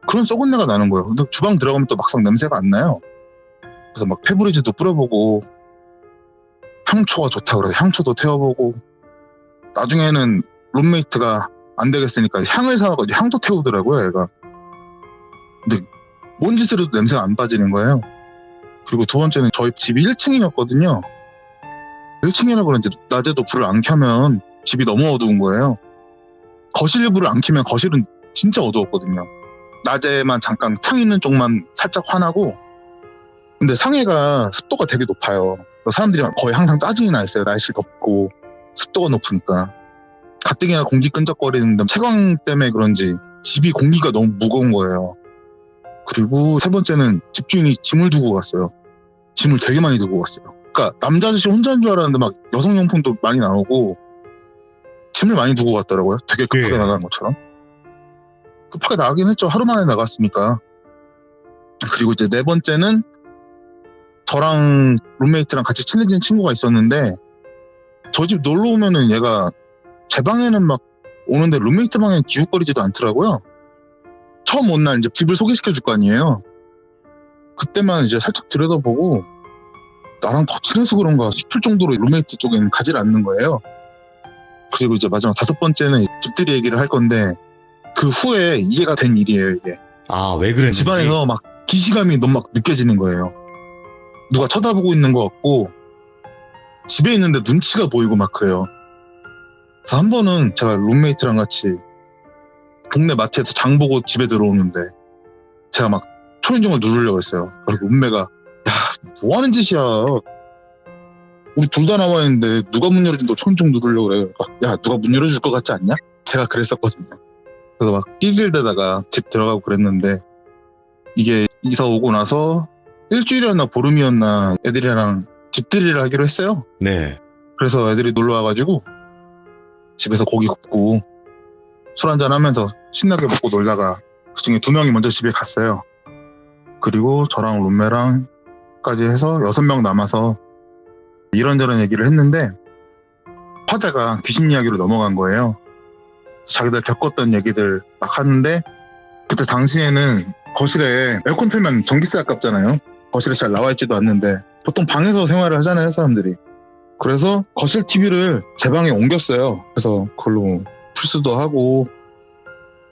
그런 썩은 내가 나는 거예요. 근데 주방 들어가면 또 막상 냄새가 안 나요. 그래서 막 페브리즈도 뿌려보고 향초가 좋다고 그래서 향초도 태워보고 나중에는 룸메이트가 안 되겠으니까 향을 사와가지고 향도 태우더라고요, 얘가. 근데 뭔 짓을 해도 냄새가 안 빠지는 거예요. 그리고 두 번째는 저희 집이 1층이었거든요. 1층이라 그런지 낮에도 불을 안 켜면 집이 너무 어두운 거예요. 거실 불을 안 켜면 거실은 진짜 어두웠거든요. 낮에만 잠깐 창 있는 쪽만 살짝 환하고. 근데 상해가 습도가 되게 높아요. 사람들이 거의 항상 짜증이 나 있어요. 날씨 덥고 습도가 높으니까. 가뜩이나 공기 끈적거리는데 채광 때문에 그런지 집이 공기가 너무 무거운 거예요. 그리고 세 번째는 집주인이 짐을 두고 갔어요. 짐을 되게 많이 두고 갔어요. 그러니까 남자 아저씨 혼자인 줄 알았는데 막 여성용품도 많이 나오고 짐을 많이 두고 갔더라고요. 되게 급하게 네. 나간 것처럼. 급하게 나가긴 했죠. 하루 만에 나갔으니까. 그리고 이제 네 번째는 저랑 룸메이트랑 같이 친해진 친구가 있었는데 저 집 놀러 오면은 얘가 제 방에는 막 오는데 룸메이트 방에는 기웃거리지도 않더라고요. 처음 온 날 이제 집을 소개시켜 줄 거 아니에요. 그때만 이제 살짝 들여다보고 나랑 더 친해서 그런가 싶을 정도로 룸메이트 쪽에는 가지를 않는 거예요. 그리고 이제 마지막 5번째는 집들이 얘기를 할 건데 그 후에 이해가 된 일이에요, 이게. 아, 왜 그랬는지. 집안에서 막 기시감이 너무 막 느껴지는 거예요. 누가 쳐다보고 있는 것 같고 집에 있는데 눈치가 보이고 막 그래요. 그래서 한 번은 제가 룸메이트랑 같이 동네 마트에서 장 보고 집에 들어오는데 제가 막 초인종을 누르려고 했어요. 그리고 룸메가 야, 뭐 하는 짓이야. 우리 둘 다 나와 있는데 누가 문 열어준다고 초인종 누르려고 그래. 야, 누가 문 열어줄 것 같지 않냐? 제가 그랬었거든요. 그래서 막 낄낄대다가 집 들어가고 그랬는데 이게 이사 오고 나서 일주일이었나 보름이었나 애들이랑 집들이를 하기로 했어요. 네. 그래서 애들이 놀러 와가지고 집에서 고기 굽고 술 한잔 하면서 신나게 먹고 놀다가 그중에 2명이 먼저 집에 갔어요. 그리고 저랑 룸메랑까지 해서 6명 남아서 이런저런 얘기를 했는데 화제가 귀신 이야기로 넘어간 거예요. 자기들 겪었던 얘기들 막 하는데 그때 당시에는 거실에 에어컨 틀면 전기세 아깝잖아요. 거실에 잘 나와 있지도 않는데 보통 방에서 생활을 하잖아요, 사람들이. 그래서 거실 TV를 제 방에 옮겼어요. 그래서 그걸로 풀스도 하고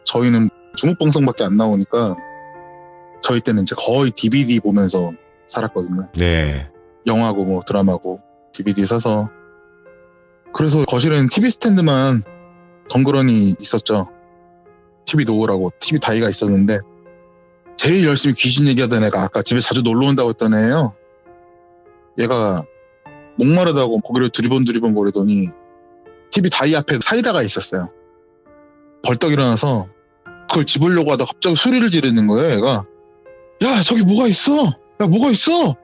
저희는 중국방송밖에 안 나오니까 저희 때는 이제 거의 DVD 보면서 살았거든요. 네. 영화고 뭐 드라마고 DVD 사서. 그래서 거실에는 TV 스탠드만 덩그러니 있었죠. TV 놓으라고 TV 다이가 있었는데 제일 열심히 귀신 얘기하던 애가 아까 집에 자주 놀러 온다고 했던 애예요. 얘가 목마르다고 고개를 두리번 거리더니 TV 다이 앞에 사이다가 있었어요. 벌떡 일어나서 그걸 집으려고 하다 갑자기 소리를 지르는 거예요. 얘가 야 저기 뭐가 있어? 야 뭐가 있어?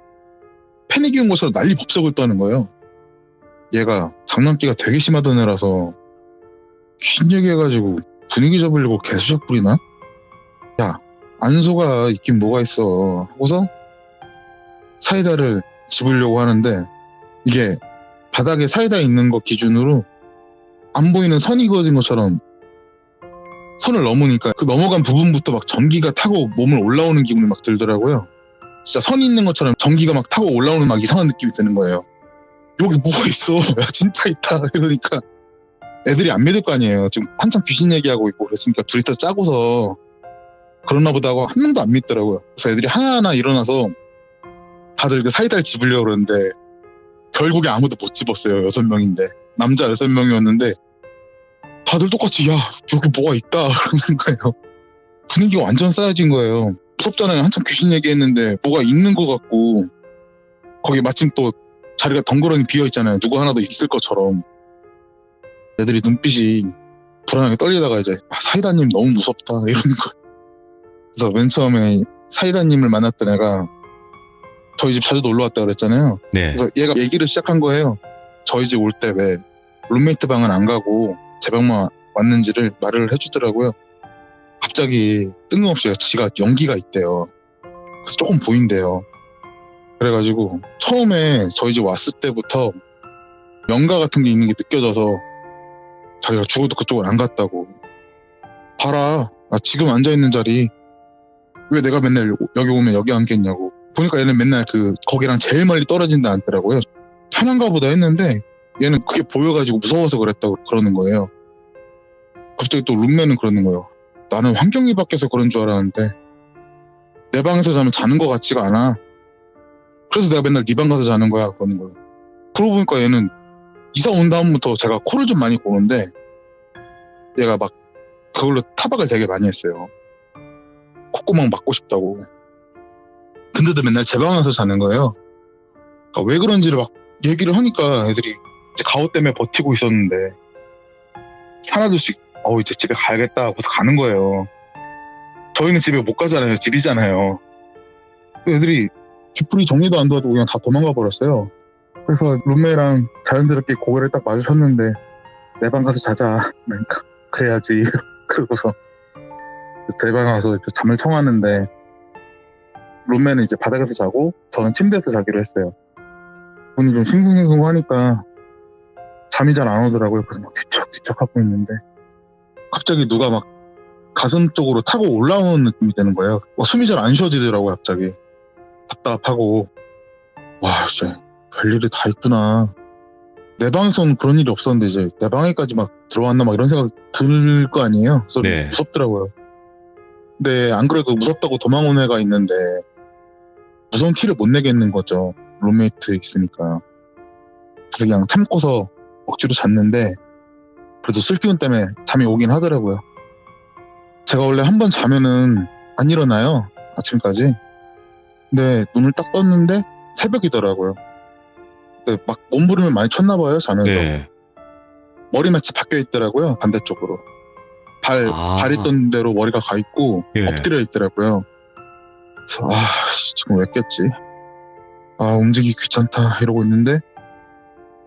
패닉이 온 것처럼 난리 법석을 떠는 거예요. 얘가 장난기가 되게 심하던 애라서 귀신 얘기해가지고 분위기 잡으려고 개수작 부리나? 야 안소가 있긴 뭐가 있어 하고서 사이다를 집으려고 하는데 이게 바닥에 사이다 있는 거 기준으로 안 보이는 선이 그어진 것처럼 선을 넘으니까 그 넘어간 부분부터 막 전기가 타고 몸을 올라오는 기분이 막 들더라고요. 진짜 선이 있는 것처럼 전기가 막 타고 올라오는 막 이상한 느낌이 드는 거예요. 여기 뭐가 있어. 야 진짜 있다. 이러니까 애들이 안 믿을 거 아니에요. 지금 한참 귀신 얘기하고 있고 그랬으니까 둘이 다 짜고서 그러나 보다 하고 한 명도 안 믿더라고요. 그래서 애들이 하나하나 일어나서 다들 그 사이다를 집으려고 그러는데 결국에 아무도 못 집었어요. 6명인데 남자 6명이었는데 다들 똑같이 야 여기 뭐가 있다 그러는 거예요. 분위기가 완전 싸해진 거예요. 무섭잖아요. 한참 귀신 얘기했는데 뭐가 있는 것 같고 거기 마침 또 자리가 덩그러니 비어있잖아요. 누구 하나 더 있을 것처럼. 애들이 눈빛이 불안하게 떨리다가 이제 사이다님 너무 무섭다 이러는 거예요. 그래서 맨 처음에 사이다님을 만났던 애가 저희 집 자주 놀러 왔다 그랬잖아요. 네. 그래서 얘가 얘기를 시작한 거예요. 저희 집 올 때 왜 룸메이트 방은 안 가고 제 방만 왔는지를 말을 해주더라고요. 갑자기 뜬금없이 지가 연기가 있대요. 그래서 조금 보인대요. 그래가지고 처음에 저희 집 왔을 때부터 연가 같은 게 있는 게 느껴져서 자기가 죽어도 그쪽을 안 갔다고. 봐라, 나 지금 앉아있는 자리 왜 내가 맨날 여기 오면 여기 앉겠냐고. 보니까 얘는 맨날 거기랑 제일 멀리 떨어진 데 앉더라고요. 편한가 보다 했는데 얘는 그게 보여가지고 무서워서 그랬다고 그러는 거예요. 갑자기 또 룸메는 그러는 거예요. 나는 환경이 바뀌어서 그런 줄 알았는데 내 방에서 자면 자는 것 같지가 않아. 그래서 내가 맨날 네 방 가서 자는 거야 그러는 거예요. 그러고 보니까 얘는 이사 온 다음부터 제가 코를 좀 많이 고는데 얘가 막 그걸로 타박을 되게 많이 했어요. 콧구멍 막고 싶다고. 근데도 맨날 제 방 가서 자는 거예요. 그러니까 왜 그런지를 막 얘기를 하니까 애들이 이제 가오 때문에 버티고 있었는데 하나둘씩 이제 집에 가야겠다 하고서 가는 거예요. 저희는 집에 못 가잖아요. 집이잖아요. 애들이 뒷풀이 정리도 안 도와주고 그냥 다 도망가 버렸어요. 그래서 룸메랑 자연스럽게 고개를 딱 마주쳤는데 내 방 가서 자자. 그러니까 그래야지. 그러고서 제 방에 가서 잠을 청하는데 룸메는 이제 바닥에서 자고 저는 침대에서 자기로 했어요. 분이 좀 싱숭생숭하니까 잠이 잘 안 오더라고요. 그래서 막 뒤척뒤척 하고 있는데 갑자기 누가 막 가슴 쪽으로 타고 올라오는 느낌이 드는 거예요. 숨이 잘 안 쉬어지더라고요. 갑자기 답답하고 와 진짜 별일이 다 있구나. 내 방에서는 그런 일이 없었는데 이제 내 방에까지 막 들어왔나 막 이런 생각이 들 거 아니에요. 그래서 네. 무섭더라고요. 근데 안 그래도 무섭다고 도망온 애가 있는데 무서운 티를 못 내겠는 거죠. 룸메이트 있으니까. 그래서 그냥 참고서 억지로 잤는데 그래도 술 기운 때문에 잠이 오긴 하더라고요. 제가 원래 한 번 자면은 안 일어나요. 아침까지. 근데 눈을 딱 떴는데 새벽이더라고요. 근데 막 몸부림을 많이 쳤나 봐요. 자면서. 네. 머리맡이 바뀌어 있더라고요. 반대쪽으로. 발 있던 대로 머리가 가 있고 예. 엎드려 있더라고요. 그래서 지금 왜 깼지? 움직이기 귀찮다 이러고 있는데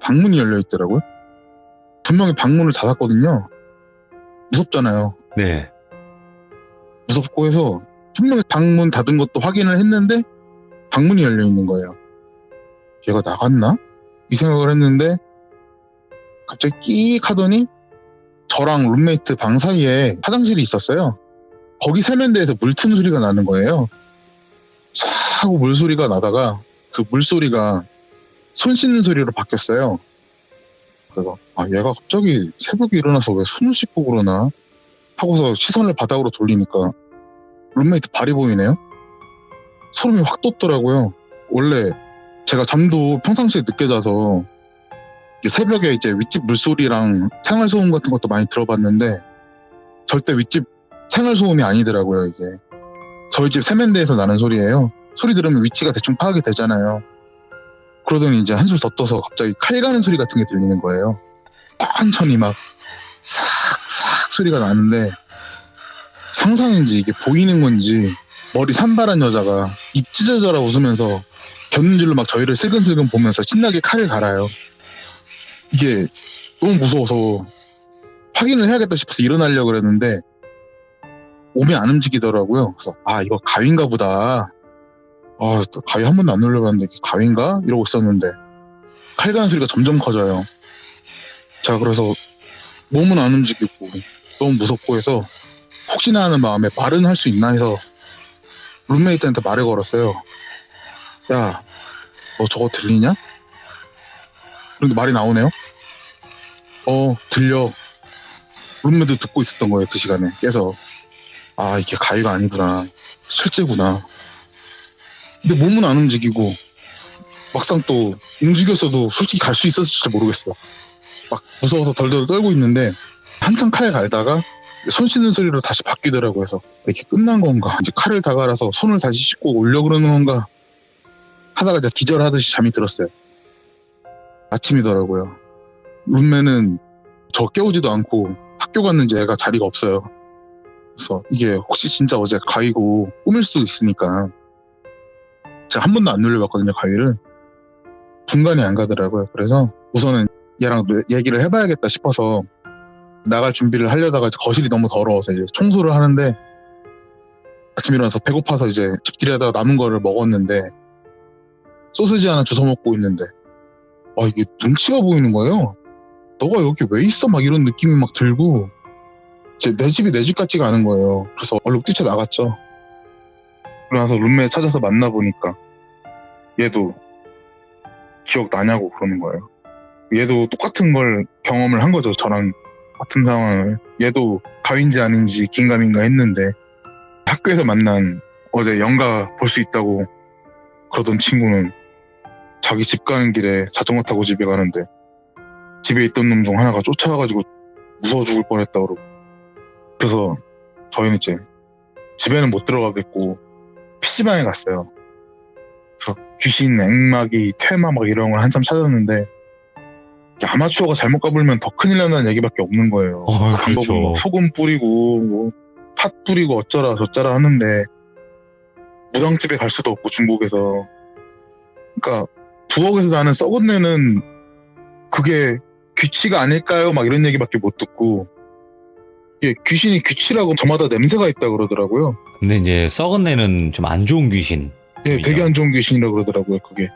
방문이 열려 있더라고요. 분명히 방문을 닫았거든요. 무섭잖아요. 네. 무섭고 해서 분명히 방문 닫은 것도 확인을 했는데 방문이 열려 있는 거예요. 얘가 나갔나? 이 생각을 했는데 갑자기 끼익 하더니 저랑 룸메이트 방 사이에 화장실이 있었어요. 거기 세면대에서 물 튼 소리가 나는 거예요. 싹 하고 물소리가 나다가 그 물소리가 손 씻는 소리로 바뀌었어요. 그래서 얘가 갑자기 새벽에 일어나서 왜 손을 씻고 그러나 하고서 시선을 바닥으로 돌리니까 룸메이트 발이 보이네요. 소름이 확 돋더라고요. 원래 제가 잠도 평상시에 늦게 자서 새벽에 이제 윗집 물소리랑 생활소음 같은 것도 많이 들어봤는데 절대 윗집 생활소음이 아니더라고요. 이게 저희 집 세면대에서 나는 소리예요. 소리 들으면 위치가 대충 파악이 되잖아요. 그러더니 이제 한술 더 떠서 갑자기 칼 가는 소리 같은 게 들리는 거예요. 천천히 막 싹싹 소리가 나는데 상상인지 이게 보이는 건지 머리 산발한 여자가 입 찢어져라 웃으면서 곁눈질로 막 저희를 슬근슬근 보면서 신나게 칼을 갈아요. 이게 너무 무서워서 확인을 해야겠다 싶어서 일어나려고 그랬는데 몸이 안 움직이더라고요. 그래서 이거 가위인가 보다. 가위 한 번도 안 눌러봤는데 이게 가위인가? 이러고 있었는데 칼 가는 소리가 점점 커져요. 자, 그래서 몸은 안 움직이고 너무 무섭고 해서 혹시나 하는 마음에 말은 할 수 있나 해서 룸메이트한테 말을 걸었어요. 야, 너 저거 들리냐? 그런데 말이 나오네요. 들려. 룸메도 듣고 있었던 거예요. 그 시간에 깨서 이게 가위가 아니구나, 실제구나. 근데 몸은 안 움직이고 막상 또 움직였어도 솔직히 갈 수 있었을지 모르겠어요. 막 무서워서 덜덜 떨고 있는데 한참 칼 갈다가 손 씻는 소리로 다시 바뀌더라고요. 그래서 이렇게 끝난 건가, 이제 칼을 다 갈아서 손을 다시 씻고 오려 그러는 건가 하다가 이제 기절하듯이 잠이 들었어요. 아침이더라고요. 룸메는 저 깨우지도 않고 학교 갔는지 애가 자리가 없어요. 그래서 이게 혹시 진짜 어제 가위고 꿈일 수도 있으니까 제가 한 번도 안 눌려봤거든요, 가위를. 분간이 안 가더라고요. 그래서 우선은 얘랑 얘기를 해봐야겠다 싶어서 나갈 준비를 하려다가 거실이 너무 더러워서 이제 청소를 하는데 아침 일어나서 배고파서 이제 집들이 하다가 남은 거를 먹었는데 소시지 하나 주워 먹고 있는데 이게 눈치가 보이는 거예요. 너가 여기 왜 있어? 막 이런 느낌이 막 들고 내 집이 내 집 같지가 않은 거예요. 그래서 얼른 뛰쳐나갔죠. 그러면서 룸메 찾아서 만나보니까 얘도 기억나냐고 그러는 거예요. 얘도 똑같은 걸 경험을 한 거죠. 저랑 같은 상황을. 얘도 가위인지 아닌지 긴가민가 했는데 학교에서 만난 어제 연가 볼 수 있다고 그러던 친구는 자기 집 가는 길에 자전거 타고 집에 가는데 집에 있던 놈 중 하나가 쫓아와가지고 무서워 죽을 뻔했다 그러고. 그래서 저희는 이제 집에는 못 들어가겠고 PC방에 갔어요. 그래서 귀신, 액마기, 퇴마 막 이런 걸 한참 찾았는데 아마추어가 잘못 가불면 더 큰일 난다는 얘기밖에 없는 거예요. 그렇죠. 뭐 소금 뿌리고 팥 뿌리고 어쩌라 저쩌라 하는데 무당집에 갈 수도 없고 중국에서. 그러니까 부엌에서 나는 썩은 내는 그게 귀치가 아닐까요? 막 이런 얘기밖에 못 듣고 귀신이 귀치라고 저마다 냄새가 있다 그러더라고요. 근데 이제 썩은 내는 좀 안 좋은 귀신. 되게 안 좋은 귀신이라 그러더라고요. 그게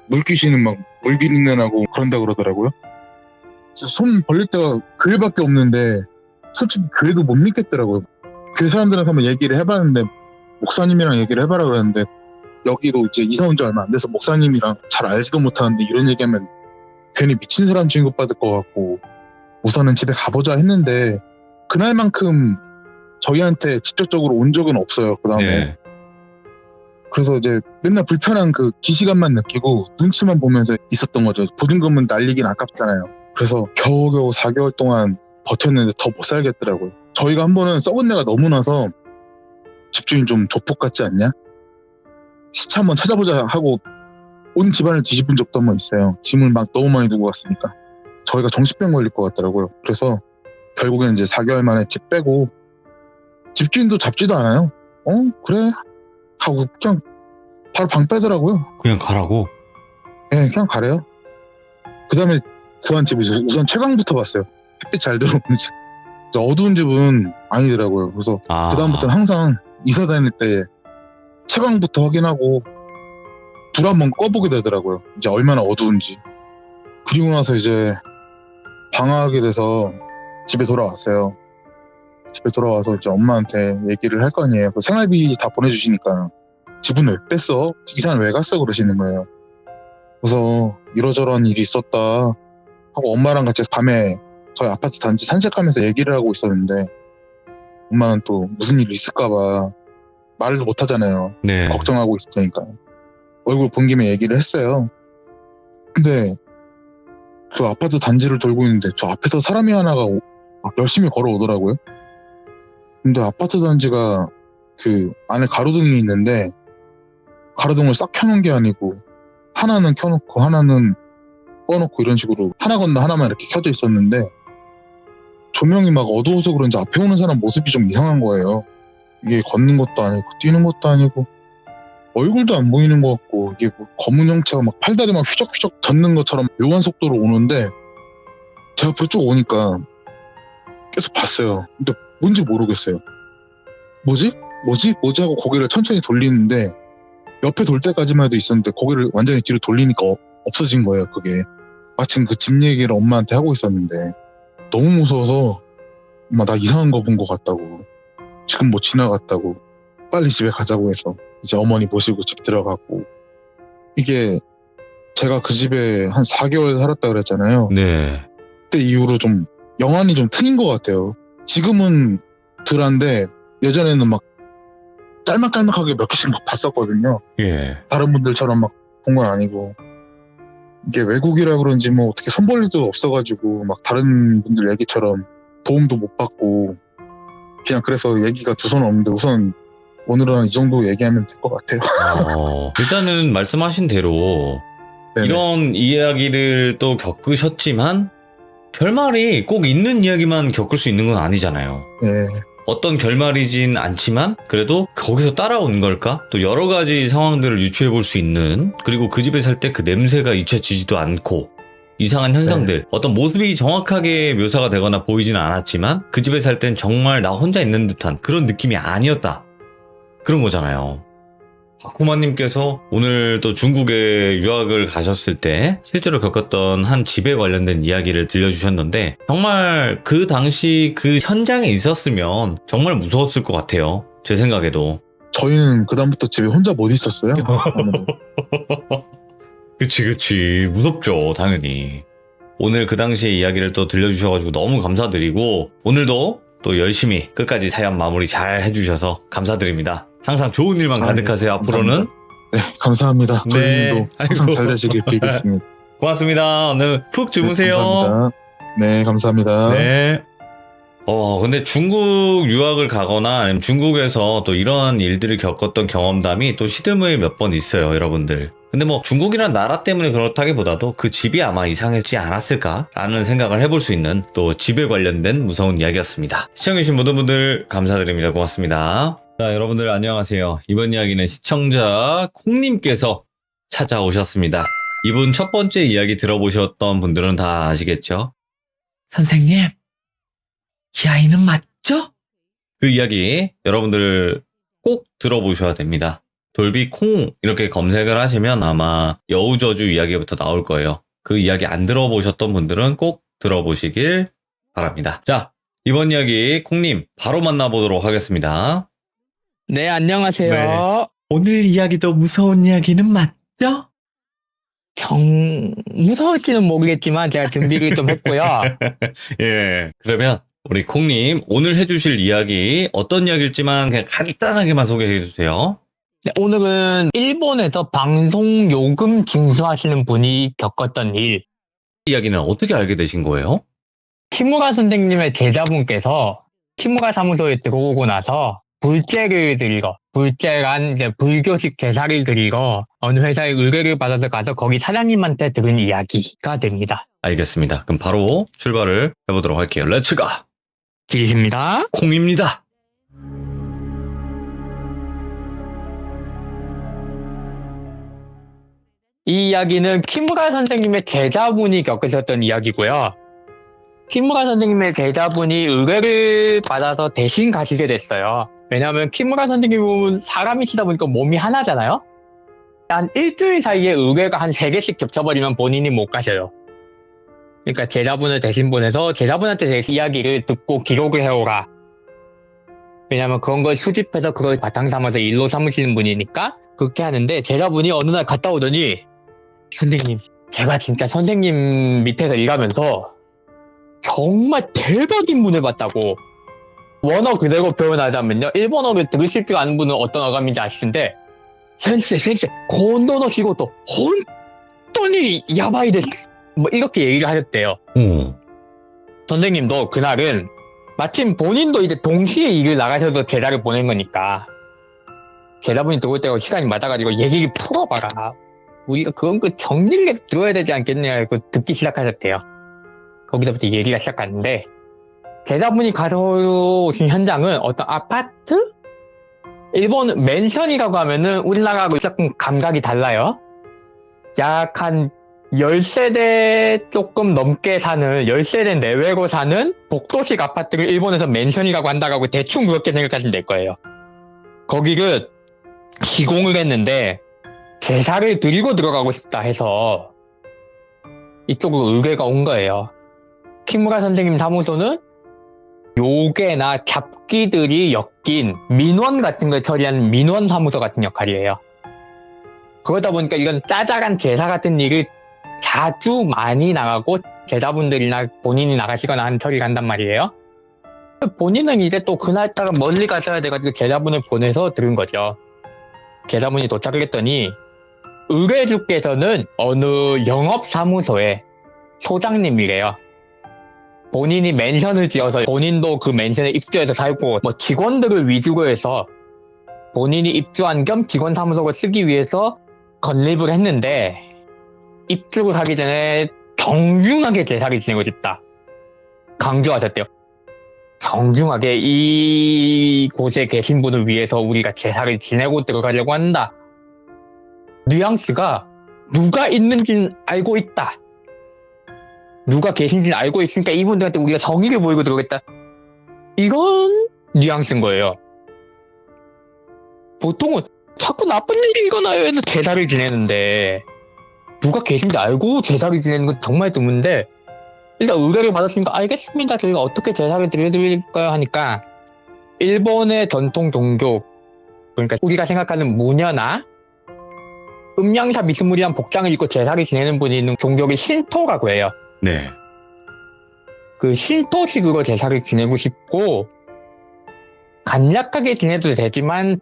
물귀신은 막 물 비린내 나고 그런다 그러더라고요. 손 벌릴 때가 교회밖에 없는데 솔직히 교회도 못 믿겠더라고요. 교회 사람들한테 한번 얘기를 해봤는데 목사님이랑 얘기를 해봐라 그랬는데 여기도 이제 이사 온 지 얼마 안 돼서 목사님이랑 잘 알지도 못하는데 이런 얘기하면 괜히 미친 사람 취급받을 것 같고 우선은 집에 가보자 했는데 그날만큼 저희한테 직접적으로 온 적은 없어요. 그 다음에 네. 그래서 이제 맨날 불편한 그 기시감만 느끼고 눈치만 보면서 있었던 거죠. 보증금은 날리긴 아깝잖아요. 그래서 겨우겨우 4개월 동안 버텼는데 더 못 살겠더라고요. 저희가 한 번은 썩은 내가 너무 나서 집주인 좀 조폭 같지 않냐? 시체 한번 찾아보자 하고 온 집안을 뒤집은 적도 한 번 있어요. 짐을 막 너무 많이 두고 갔으니까. 저희가 정신병 걸릴 것 같더라고요. 그래서 결국엔 이제 4개월 만에 집 빼고 집주인도 잡지도 않아요. 그래 하고 그냥 바로 방 빼더라고요. 그냥 가라고? 예, 그냥 가래요. 그 다음에 구한 집이 우선 채광부터 봤어요. 햇빛 잘 들어오는 집. 어두운 집은 아니더라고요. 그래서 아. 그다음부터는 항상 이사 다닐 때 채광부터 확인하고 불 한번 꺼보게 되더라고요. 이제 얼마나 어두운지. 그리고 나서 이제 방황하게 돼서 집에 돌아왔어요. 집에 돌아와서 이제 엄마한테 얘기를 할 거 아니에요. 그 생활비 다 보내주시니까 집은 왜 뺐어? 이사는 왜 갔어? 그러시는 거예요. 그래서 이러저러한 일이 있었다 하고 엄마랑 같이 밤에 저희 아파트 단지 산책하면서 얘기를 하고 있었는데 엄마는 또 무슨 일 있을까봐 말을 못 하잖아요. 네. 걱정하고 있으니까 얼굴 본 김에 얘기를 했어요. 근데 그 아파트 단지를 돌고 있는데 저 앞에서 사람이 하나가 열심히 걸어오더라고요. 근데 아파트 단지가 그 안에 가로등이 있는데 가로등을 싹 켜놓은 게 아니고 하나는 켜놓고 하나는 꺼놓고 이런 식으로 하나 건너 하나만 이렇게 켜져 있었는데 조명이 막 어두워서 그런지 앞에 오는 사람 모습이 좀 이상한 거예요. 이게 걷는 것도 아니고 뛰는 것도 아니고 얼굴도 안 보이는 것 같고 이게 뭐 검은 형체가 막 팔다리 막 휘적휘적 젓는 것처럼 묘한 속도로 오는데 제 앞으로 쭉 오니까 계속 봤어요. 근데 뭔지 모르겠어요. 뭐지 하고 고개를 천천히 돌리는데 옆에 돌 때까지만 해도 있었는데 고개를 완전히 뒤로 돌리니까 없어진 거예요. 그게 마침 그 집 얘기를 엄마한테 하고 있었는데 너무 무서워서 엄마 나 이상한 거 본 것 같다고 지금 뭐 지나갔다고 빨리 집에 가자고 해서 이제 어머니 모시고 집 들어갔고 이게 제가 그 집에 한 4개월 살았다 그랬잖아요. 네. 그때 이후로 좀 영안이 좀 트인 것 같아요. 지금은 덜한데 예전에는 막 짤막짤막하게 몇 개씩 막 봤었거든요. 예. 다른 분들처럼 막 본 건 아니고 이게 외국이라 그런지 뭐 어떻게 손볼 일도 없어가지고 막 다른 분들 얘기처럼 도움도 못 받고 그냥 그래서 얘기가 두 손 없는데 우선 오늘은 이 정도 얘기하면 될 것 같아요. 일단은 말씀하신 대로 네네. 이런 이야기를 또 겪으셨지만 결말이 꼭 있는 이야기만 겪을 수 있는 건 아니잖아요. 네. 어떤 결말이진 않지만 그래도 거기서 따라온 걸까? 또 여러 가지 상황들을 유추해 볼 수 있는, 그리고 그 집에 살 때 그 냄새가 잊혀지지도 않고 이상한 현상들, 어떤 모습이 정확하게 묘사가 되거나 보이지는 않았지만 그 집에 살 땐 정말 나 혼자 있는 듯한 그런 느낌이 아니었다, 그런 거잖아요. 박구마님께서 오늘 또 중국에 유학을 가셨을 때 실제로 겪었던 한 집에 관련된 이야기를 들려주셨는데 정말 그 당시 그 현장에 있었으면 정말 무서웠을 것 같아요. 제 생각에도. 저희는 그다음부터 집에 혼자 못 있었어요. 아무도. 그치. 무섭죠, 당연히. 오늘 그 당시의 이야기를 또 들려주셔가지고 너무 감사드리고 오늘도 또 열심히 끝까지 사연 마무리 잘 해주셔서 감사드립니다. 항상 좋은 일만 가득하세요, 앞으로는. 네, 감사합니다. 네. 저희도 항상 아이고. 잘 되시길 빌겠습니다. 고맙습니다. 오늘 푹 주무세요. 네, 감사합니다. 네, 감사합니다. 네. 근데 중국 유학을 가거나 아니면 중국에서 또 이런 일들을 겪었던 경험담이 또 시드무에 몇 번 있어요, 여러분들. 근데 뭐 중국이란 나라 때문에 그렇다기보다도 그 집이 아마 이상하지 않았을까라는 생각을 해볼 수 있는 또 집에 관련된 무서운 이야기였습니다. 시청해주신 모든 분들 감사드립니다. 고맙습니다. 자, 여러분들 안녕하세요. 이번 이야기는 시청자 콩님께서 찾아오셨습니다. 이분 첫 번째 이야기 들어보셨던 분들은 다 아시겠죠? 선생님, 이 아이는 맞죠? 그 이야기 여러분들 꼭 들어보셔야 됩니다. 돌비 콩 이렇게 검색을 하시면 아마 여우저주 이야기부터 나올 거예요. 그 이야기 안 들어보셨던 분들은 꼭 들어보시길 바랍니다. 자, 이번 이야기 콩님 바로 만나보도록 하겠습니다. 네, 안녕하세요. 네. 오늘 이야기도 무서운 이야기는 맞죠? 무서울지는 모르겠지만 제가 준비를 좀 했고요. 예. 그러면 우리 콩님 오늘 해주실 이야기 어떤 이야기일지만 그냥 간단하게만 소개해 주세요. 네, 오늘은 일본에서 방송 요금 징수하시는 분이 겪었던 일. 이야기는 어떻게 알게 되신 거예요? 키무라 선생님의 제자분께서 키무라 사무소에 들어오고 나서 불제를 드리러, 불제란 이제 불교식 제사를 드리러 어느 회사에 의뢰를 받아서 가서 거기 사장님한테 들은 이야기가 됩니다. 알겠습니다. 그럼 바로 출발을 해보도록 할게요. 렛츠가! 길이십니다. 콩입니다. 이 이야기는 키무라 선생님의 제자분이 겪으셨던 이야기고요. 키무라 선생님의 제자분이 의뢰를 받아서 대신 가시게 됐어요. 왜냐하면 키무라 선생님은 사람이시다 보니까 몸이 하나잖아요. 한 일주일 사이에 의뢰가 한 3개씩 겹쳐버리면 본인이 못 가셔요. 그러니까 제자분을 대신 보내서 제자분한테 제 이야기를 듣고 기록을 해오라. 왜냐하면 그런 걸 수집해서 그걸 바탕 삼아서 일로 삼으시는 분이니까 그렇게 하는데, 제자분이 어느 날 갔다 오더니 선생님, 제가 진짜 선생님 밑에서 일하면서 정말 대박 인문을 봤다고. 원어 그대로 표현하자면요, 일본어를 들으실 줄 아는 분은 어떤 어감인지 아시는데, 센세 곤도노 시고토 혼돈이 야바이 데스, 뭐 이렇게 얘기를 하셨대요. 선생님도 그날은 마침 본인도 이제 동시에 일을 나가셔서 제자를 보낸 거니까 제자분이 들어올 때가 시간이 맞아가지고 얘기를 풀어봐라. 우리가 그런 거 정리를 해서 들어야 되지 않겠냐 고 듣기 시작하셨대요. 거기서부터 얘기가 시작하는데, 제자분이 가져오신 현장은 어떤 아파트? 일본 맨션이라고 하면은 우리나라하고 조금 감각이 달라요. 약 한 10세대 조금 넘게 사는, 10세대 내외로 사는 복도식 아파트를 일본에서 맨션이라고 한다고 대충 그렇게 생각하시면 될 거예요. 거기를 시공을 했는데 제사를 드리고 들어가고 싶다 해서 이쪽으로 의뢰가 온 거예요. 키무라 선생님 사무소는 요괴나 잡기들이 엮인 민원 같은 걸 처리하는 민원 사무소 같은 역할이에요. 그러다 보니까 이런 짜잘한 제사 같은 일을 자주 많이 나가고 제자분들이나 본인이 나가시거나 하는 처리를 한단 말이에요. 본인은 이제 또 그날따라 멀리 가셔야 돼가지고 제자분을 보내서 들은 거죠. 제자분이 도착을 했더니 의뢰주께서는 어느 영업사무소의 소장님이래요. 본인이 맨션을 지어서 본인도 그 맨션에 입주해서 살고 뭐 직원들을 위주로 해서 본인이 입주한 겸 직원 사무소를 쓰기 위해서 건립을 했는데, 입주를 하기 전에 정중하게 제사를 지내고 싶다 강조하셨대요. 정중하게 이곳에 계신 분을 위해서 우리가 제사를 지내고 들어가려고 한다. 뉘앙스가 누가 있는지는 알고 있다, 누가 계신지는 알고 있으니까 이분들한테 우리가 정의를 보이고 들어오겠다, 이런 뉘앙스인 거예요. 보통은 자꾸 나쁜 일이 일어나요 해서 제사를 지내는데, 누가 계신지 알고 제사를 지내는 건 정말 드문데, 일단 의뢰를 받았으니까 알겠습니다, 저희가 어떻게 제사를 드려드릴까요 하니까, 일본의 전통 종교, 그러니까 우리가 생각하는 무녀나 음양사 미스무리한 복장을 입고 제사를 지내는 분이 있는 종교를 신토라고 해요. 네. 그 신토식으로 제사를 지내고 싶고, 간략하게 지내도 되지만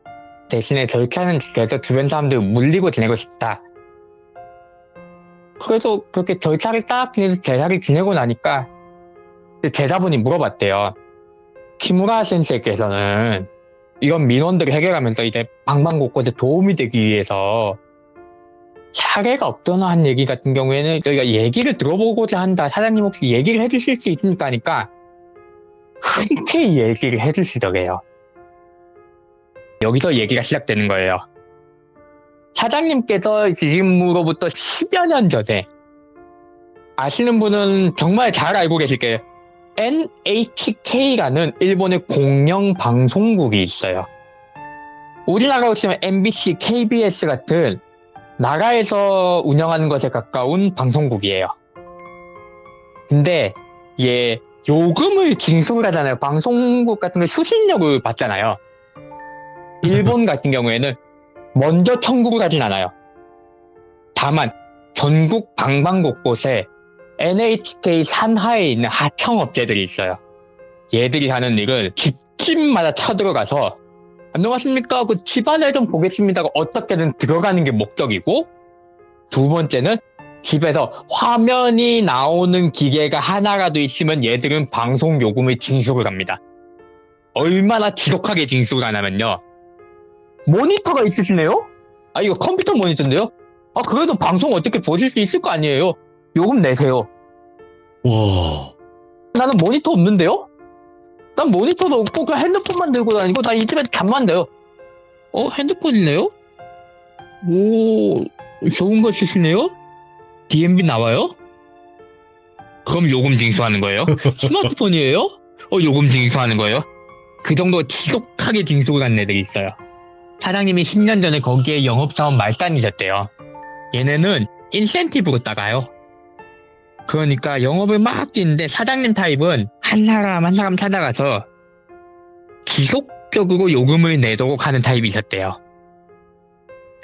대신에 절차는 지켜서 주변 사람들 물리고 지내고 싶다. 그래서 그렇게 절차를 딱 지내서 제사를 지내고 나니까 제자분이 물어봤대요. 키무라 센세이께서는 이런 민원들을 해결하면서 이제 방방곳곳에 도움이 되기 위해서 사례가 없거나 한 얘기 같은 경우에는 저희가 얘기를 들어보고자 한다. 사장님 혹시 얘기를 해주실 수 있습니까? 하니까 흔쾌히 얘기를 해주시더래요. 여기서 얘기가 시작되는 거예요. 사장님께서 지금으로부터 10여 년 전에, 아시는 분은 정말 잘 알고 계실 거예요. NHK라는 일본의 공영 방송국이 있어요. 우리나라로 치면 MBC, KBS 같은 나라에서 운영하는 것에 가까운 방송국이에요. 근데 얘 요금을 징수를 하잖아요. 방송국 같은 거 수신료를 받잖아요. 일본 같은 경우에는 먼저 청구를 하진 않아요. 다만 전국 방방곳곳에 NHK 산하에 있는 하청업체들이 있어요. 얘들이 하는 일은 집집마다 쳐들어가서 안녕하십니까, 그 집안에 좀 보겠습니다가 어떻게든 들어가는 게 목적이고, 두 번째는 집에서 화면이 나오는 기계가 하나라도 있으면 얘들은 방송 요금을 징수를 합니다. 얼마나 지독하게 징수를 하냐면요, 모니터가 있으시네요? 아, 이거 컴퓨터 모니터인데요? 아, 그래도 방송 어떻게 보실 수 있을 거 아니에요? 요금 내세요. 와. 나는 모니터 없는데요? 난 모니터도 없고 그냥 핸드폰만 들고 다니고, 나 이 집에 잠만 돼요. 핸드폰 있네요? 오, 좋은 거 쓰시네요? DMB 나와요? 그럼 요금 징수하는 거예요? 스마트폰이에요? 요금 징수하는 거예요? 그 정도 지속하게 징수를 하는 애들이 있어요. 사장님이 10년 전에 거기에 영업사원 말단이셨대요. 얘네는 인센티브로 따가요. 그러니까 영업을 막 뛰는데 사장님 타입은 한 사람 한 사람 찾아가서 지속적으로 요금을 내도록 하는 타입이 있었대요.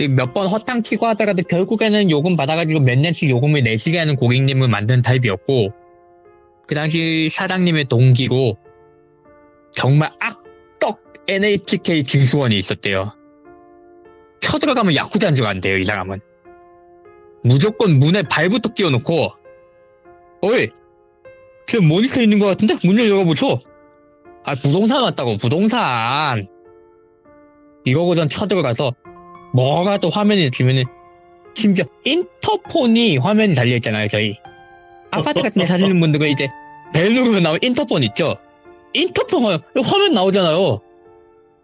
몇 번 허탕 치고 하다가도 결국에는 요금 받아가지고 몇 년씩 요금을 내시게 하는 고객님을 만드는 타입이었고, 그 당시 사장님의 동기로 정말 악덕 NHK 징수원이 있었대요. 쳐들어가면 야쿠자인 줄 안돼요, 이 사람은. 무조건 문에 발부터 끼워놓고, 어이, 저 모니터 있는 것 같은데? 문을 열어보소. 부동산 왔다고, 부동산. 이거거든 쳐들어가서 뭐라도 화면이 있으면은, 심지어 인터폰이 화면이 달려있잖아요, 저희. 아파트 같은 데 사시는 분들은 이제 벨 누르면 나오는 인터폰 있죠? 인터폰 화면 나오잖아요.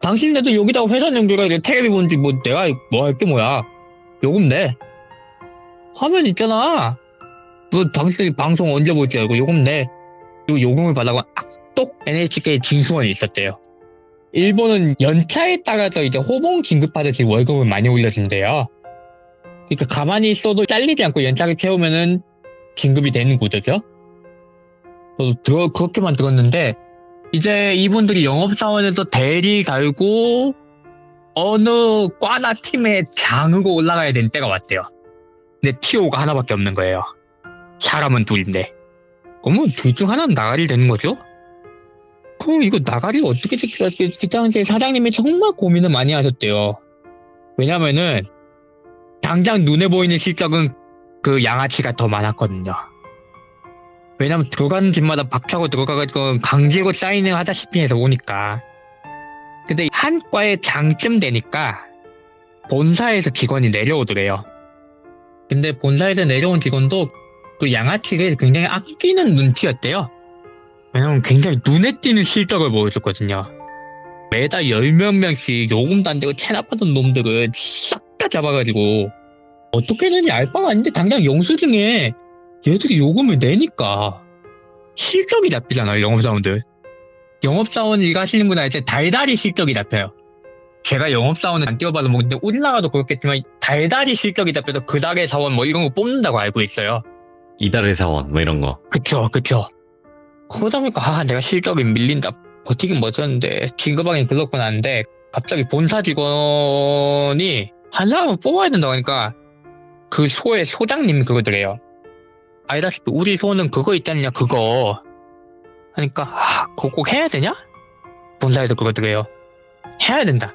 당신네도 여기다가 회사 연결해 텔레비 본지 뭐 내가 뭐 할 게 뭐야. 요금 내. 화면 있잖아. 너 당신이 방송 언제 볼지 알고 요금 내. 그리고 요금을 받아가 악독 NHK 징수원이 있었대요. 일본은 연차에 따라서 이제 호봉 진급하듯이 월급을 많이 올려준대요. 그러니까 가만히 있어도 잘리지 않고 연차를 채우면은 진급이 되는 구조죠. 저도 그렇게만 들었는데, 이제 이분들이 영업사원에서 대리 갈고 어느 과나 팀의 장으로 올라가야 되는 때가 왔대요. 근데 TO가 하나밖에 없는 거예요. 사람은 둘인데. 그러면 둘 중 하나는 나가리 되는 거죠? 그럼 이거 나가리를 어떻게 지킬까? 그 당시에 사장님이 정말 고민을 많이 하셨대요. 왜냐면은 당장 눈에 보이는 실적은 그 양아치가 더 많았거든요. 왜냐면 들어가는 집마다 박차고 들어가가지고 강제로 사인을 하다시피 해서 오니까. 근데 한 과에 장점 되니까 본사에서 직원이 내려오더래요. 근데 본사에서 내려온 직원도 그 양아치를 굉장히 아끼는 눈치였대요. 왜냐면 굉장히 눈에 띄는 실적을 보여줬거든요. 매달 10몇 명씩 요금도 안 되고 체납하던 놈들을 싹 다 잡아가지고 어떻게 되는지 알 바가 아닌데 당장 영수증에 얘들이 요금을 내니까 실적이 잡히잖아요, 영업사원들. 영업사원 일하시는 분들 이제 달달이 실적이 잡혀요. 제가 영업사원은 안 띄워봐도 모르는데 우리나라도 그렇겠지만 달달이 실적이 잡혀서 그 달의 사원 뭐 이런 거 뽑는다고 알고 있어요. 이달의 사원 뭐 이런 거. 그쵸. 그러다 보니까 내가 실적이 밀린다. 버티긴 못했는데 진급하긴 글렀구나 하는데 갑자기 본사 직원이 한 사람을 뽑아야 된다고 하니까 그 소의 소장님이 그러더래요. 알다시피 우리 소는 그거 있잖냐 그거 하니까 그거 꼭 해야 되냐? 본사에서 그러더래요. 해야 된다.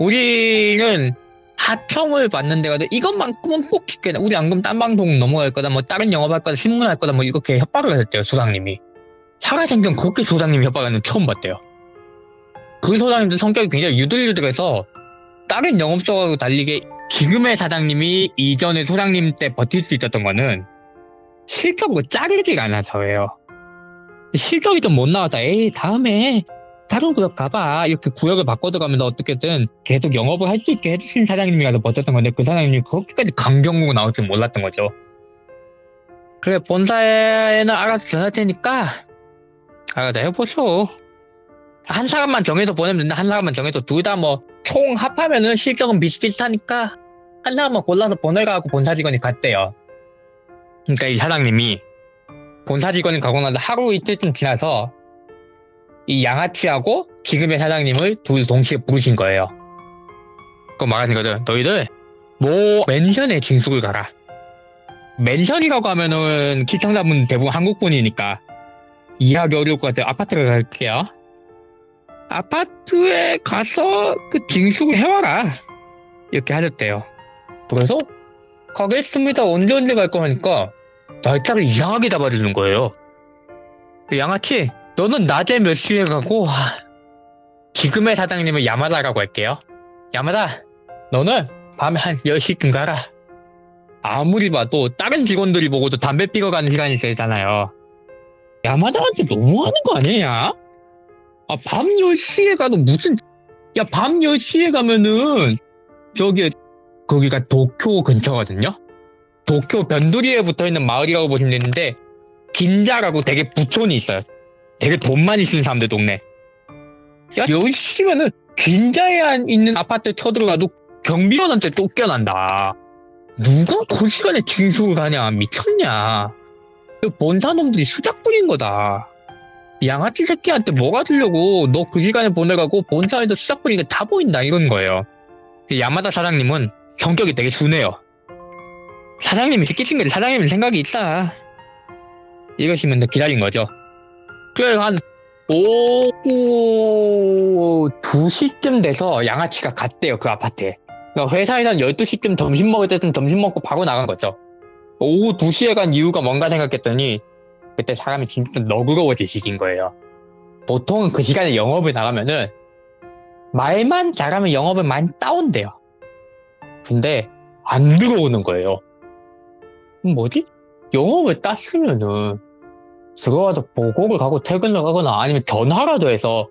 우리는 하청을 받는 데가 이것만큼은 꼭 지켜야 돼. 우리 안 그러면 딴 방송 넘어갈 거다 뭐 다른 영업할 거다 신문할 거다 뭐 이렇게 협박을 하셨대요, 소장님이. 살아생전 그렇게 소장님이 협박하는 거 처음 봤대요. 그 소장님도 성격이 굉장히 유들유들해서 다른 영업소하고 달리게 지금의 사장님이 이전의 소장님 때 버틸 수 있었던 거는 실적으로 자르지가 않아서예요. 실적이 좀 못 나왔다. 에이 다음에 다른 구역 가봐. 이렇게 구역을 바꿔 들어가면서 어떻게든 계속 영업을 할 수 있게 해주신 사장님이라서 버텼던 건데 그 사장님이 그렇게까지 강경으로 나올 줄 몰랐던 거죠. 그래 본사에는 알아서 전할 테니까 알아서 해보소. 한 사람만 정해서 보내면 된다. 한 사람만 정해서 둘 다 뭐 총 합하면은 실적은 비슷비슷하니까 한 사람만 골라서 보내라고 본사 직원이 갔대요. 그러니까 이 사장님이 본사 직원이 가고 나서 하루 이틀쯤 지나서 이 양아치하고 지금의 사장님을 둘 동시에 부르신 거예요. 그거 말하는 거죠. 너희들 뭐 맨션에 징숙을 가라. 맨션이라고 하면은 시청자분 대부분 한국분이니까 이해하기 어려울 것 같아요. 아파트를 갈게요. 아파트에 가서 그 징숙을 해와라. 이렇게 하셨대요. 그래서 가겠습니다. 언제 갈 거니까 날짜를 이상하게 잡아주는 거예요. 양아치 너는 낮에 몇 시에 가고 지금의 사장님은 야마다라고 할게요. 야마다 너는 밤에 한 10시쯤 가라. 아무리 봐도 다른 직원들이 보고도 담배 피러 가는 시간이 되잖아요. 야마다한테 너무하는 거 아니냐? 밤 10시에 가도 무슨 밤 10시에 가면은 저기 거기가 도쿄 근처거든요. 도쿄 변두리에 붙어있는 마을이라고 보시면 되는데 긴자라고 되게 부촌이 있어요. 되게 돈 많이 쓰는 사람들 동네. 야, 10시면은 긴자에 있는 아파트 쳐들어가도 경비원한테 쫓겨난다. 누가 그 시간에 징수를 가냐. 미쳤냐. 본사놈들이 수작 부린 거다. 양아치 새끼한테 뭐가 들려고 너 그 시간에 보내가고 본사에도 수작 부린 게 다 보인다 이런 거예요. 야마다 사장님은 성격이 되게 순해요. 사장님이 시키신 게 사장님 생각이 있다. 이러시면 기다린 거죠. 그래 한 오후 2시쯤 돼서 양아치가 갔대요 그 아파트에. 그러니까 회사에서 12시쯤 점심 먹을 때쯤 점심 먹고 바로 나간 거죠. 오후 2시에 간 이유가 뭔가 생각했더니 그때 사람이 진짜 너그러워지신 거예요. 보통은 그 시간에 영업을 나가면은 말만 잘하면 영업을 많이 다운돼요. 근데 안 들어오는 거예요. 뭐지? 영업을 땄으면은 들어와서 보고를 가고 퇴근을 하거나 아니면 전화라도 해서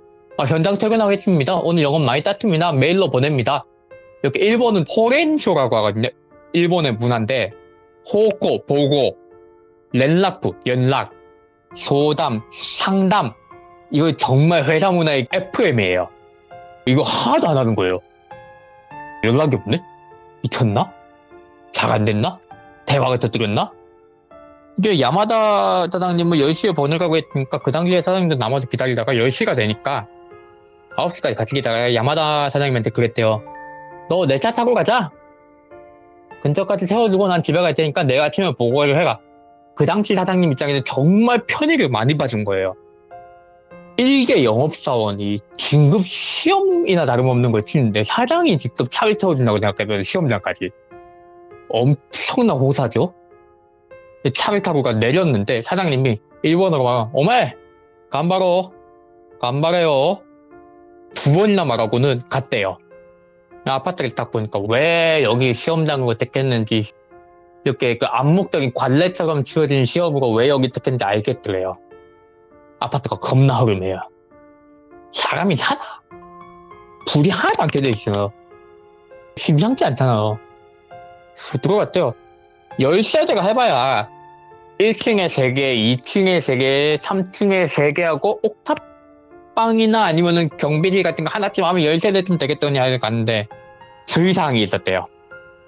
현장 퇴근하겠습니다. 오늘 영업 많이 땄습니다. 메일로 보냅니다. 이렇게 일본은 호렌쇼라고 하거든요. 일본의 문화인데 호고, 보고, 렌라쿠, 연락, 소담, 상담 이거 정말 회사 문화의 FM이에요. 이거 하나도 안 하는 거예요. 연락이 없네? 미쳤나? 잘 안 됐나? 대화가 터뜨렸나? 이게 야마다 사장님은 10시에 보내라고 했으니까 그 당시에 사장님도 남아서 기다리다가 10시가 되니까 9시까지 같이 기다려야 야마다 사장님한테 그랬대요. 너 내 차 타고 가자. 근처까지 세워두고 난 집에 갈 테니까 내일 아침에 보고를 해라. 그 당시 사장님 입장에는 정말 편의를 많이 봐준 거예요. 일개 영업사원이 진급 시험이나 다름없는 걸 치는데 사장이 직접 차를 태워준다고 생각하면 시험장까지 엄청난 호사죠. 차를 타고 내렸는데 사장님이 일본어로 막 오메 간바로 간바래요 2번이나 말하고는 갔대요. 아파트를 딱 보니까 왜 여기 시험장으로 택했는지 이렇게 그 암묵적인 관례처럼 치러진 시험으로 왜 여기 택했는지 알겠더래요. 아파트가 겁나 허름해요. 사람이 사나? 불이 하나도 안 켜져 있어요. 심상치 않잖아요. 들어갔대요. 10세대가 해봐야 1층에 3개, 2층에 3개, 3층에 3개 하고 옥탑방이나 아니면은 경비실 같은 거 하나쯤 하면 10세대쯤 되겠더니 하여 갔는데 주의사항이 있었대요.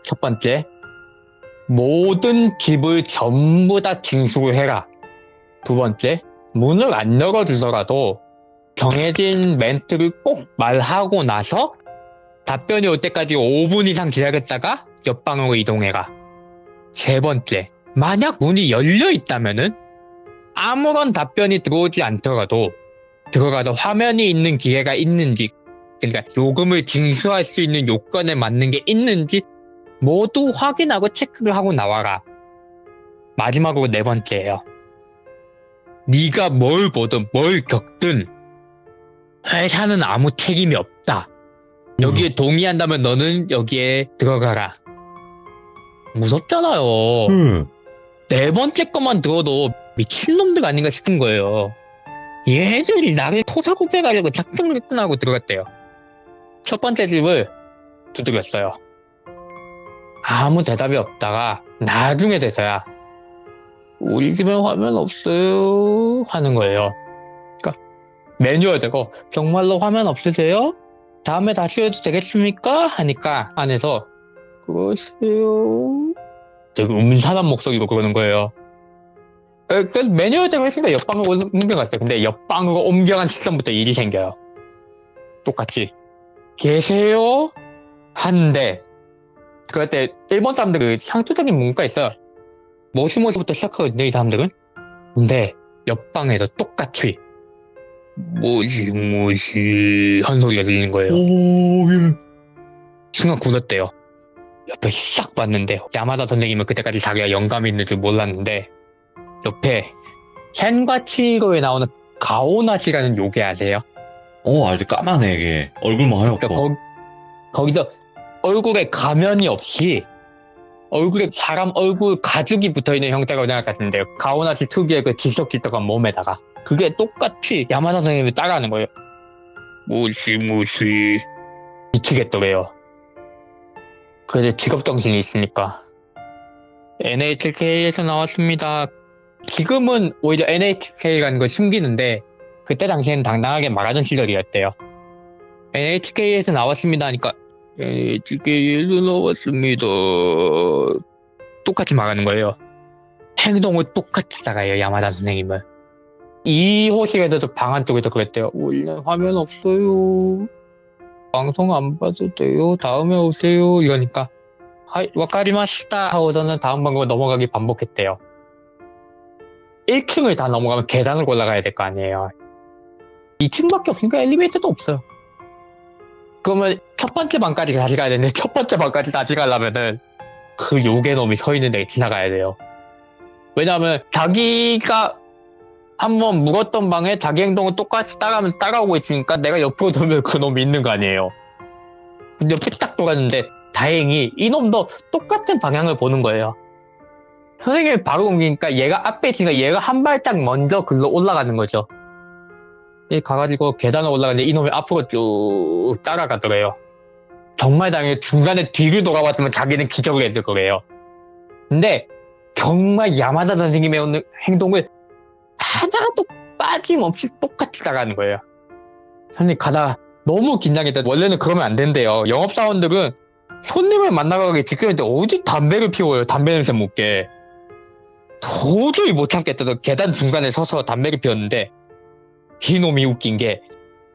첫 번째, 모든 집을 전부 다 징수를 해라. 두 번째, 문을 안 열어주더라도 정해진 멘트를 꼭 말하고 나서 답변이 올 때까지 5분 이상 기다렸다가 옆방으로 이동해라. 세 번째, 만약 문이 열려 있다면은 아무런 답변이 들어오지 않더라도 들어가서 화면이 있는 기회가 있는지, 그러니까 요금을 징수할 수 있는 요건에 맞는 게 있는지 모두 확인하고 체크를 하고 나와라. 마지막으로 네 번째예요. 네가 뭘 보든 뭘 겪든 회사는 아무 책임이 없다. 여기에 동의한다면 너는 여기에 들어가라. 무섭잖아요. 네 번째 것만 들어도 미친놈들 아닌가 싶은 거예요. 얘들이 나를 토사구배하려고 작정을 했구나 하고 들어갔대요. 첫 번째 집을 두드렸어요. 아무 대답이 없다가 나중에 돼서야 우리 집에 화면 없어요 하는 거예요. 그러니까 매뉴얼 대고 정말로 화면 없으세요? 다음에 다시 해도 되겠습니까? 하니까 안에서 그러세요? 되게 음산한 목소리로 그러는 거예요. 그래서 매뉴얼 대로 했으니까 옆방으로 옮겨갔어요. 근데 옆방으로 옮겨간 시점부터 일이 생겨요. 똑같이 계세요? 하는데 그럴 때 일본 사람들은 향토적인 문화가 있어요. 모시모시부터 시작하거든요, 이 사람들은. 근데 옆방에서 똑같이 모시모시 한 소리가 들리는 거예요. 순간 굳었대요. 옆에 싹 봤는데 야마다 선생님은 그때까지 자기가 영감이 있는 줄 몰랐는데 옆에 켄과치로에 나오는 가오나시라는 요괴 아세요? 알지. 까만해 이게. 얼굴만 하얗고. 그러니까 거기서 얼굴에 가면이 없이 얼굴에 사람 얼굴 가죽이 붙어있는 형태라고 생각하시는데요. 가오나시 특유의 그 지석지석한 몸에다가 그게 똑같이 야마다 선생님이 따라하는 거예요. 모시모시 미치겠더래요. 그래도 직업정신이 있으니까. NHK에서 나왔습니다. 지금은 오히려 NHK라는 걸 숨기는데 그때 당시에는 당당하게 말하던 시절이었대요. NHK에서 나왔습니다 하니까 NHK에서 나왔습니다. 똑같이 말하는 거예요. 행동을 똑같이 따라해요, 야마다 선생님은. 이 호실에서도 방 안쪽에서 그랬대요. 원래 화면 없어요. 방송 안 봐도 돼요. 다음에 오세요. 이러니까 하이 와카리마시타 하고서는 다음 방으로 넘어가기 반복했대요. 1층을 다 넘어가면 계단을 올라가야 될 거 아니에요. 2층밖에 없으니까 엘리베이터도 없어요. 그러면 첫 번째 방까지 다시 가야 되는데 첫 번째 방까지 다시 가려면은 그 요괴놈이 서 있는 데 지나가야 돼요. 왜냐하면 자기가 한번 묵었던 방에 자기 행동을 똑같이 따라하면 따라오고 있으니까 내가 옆으로 돌면 그 놈이 있는 거 아니에요. 근데 옆에 딱 돌았는데 다행히 이놈도 똑같은 방향을 보는 거예요. 선생님이 바로 옮기니까 얘가 앞에 있으니까 얘가 한 발짝 먼저 글로 올라가는 거죠. 가가지고 계단을 올라가는데 이놈이 앞으로 쭉 따라가더래요. 정말 다행히 중간에 뒤를 돌아봤으면 자기는 기적을 했을 거래요. 근데 정말 야마다 선생님의 행동을 하나도 빠짐없이 똑같이 따라가는 거예요. 선생님 가다가 너무 긴장했죠. 원래는 그러면 안 된대요. 영업사원들은 손님을 만나러 가기 직전인데 어디 담배를 피워요. 담배 냄새 묻게. 도저히 못 참겠다고 계단 중간에 서서 담배를 피웠는데 이놈이 웃긴 게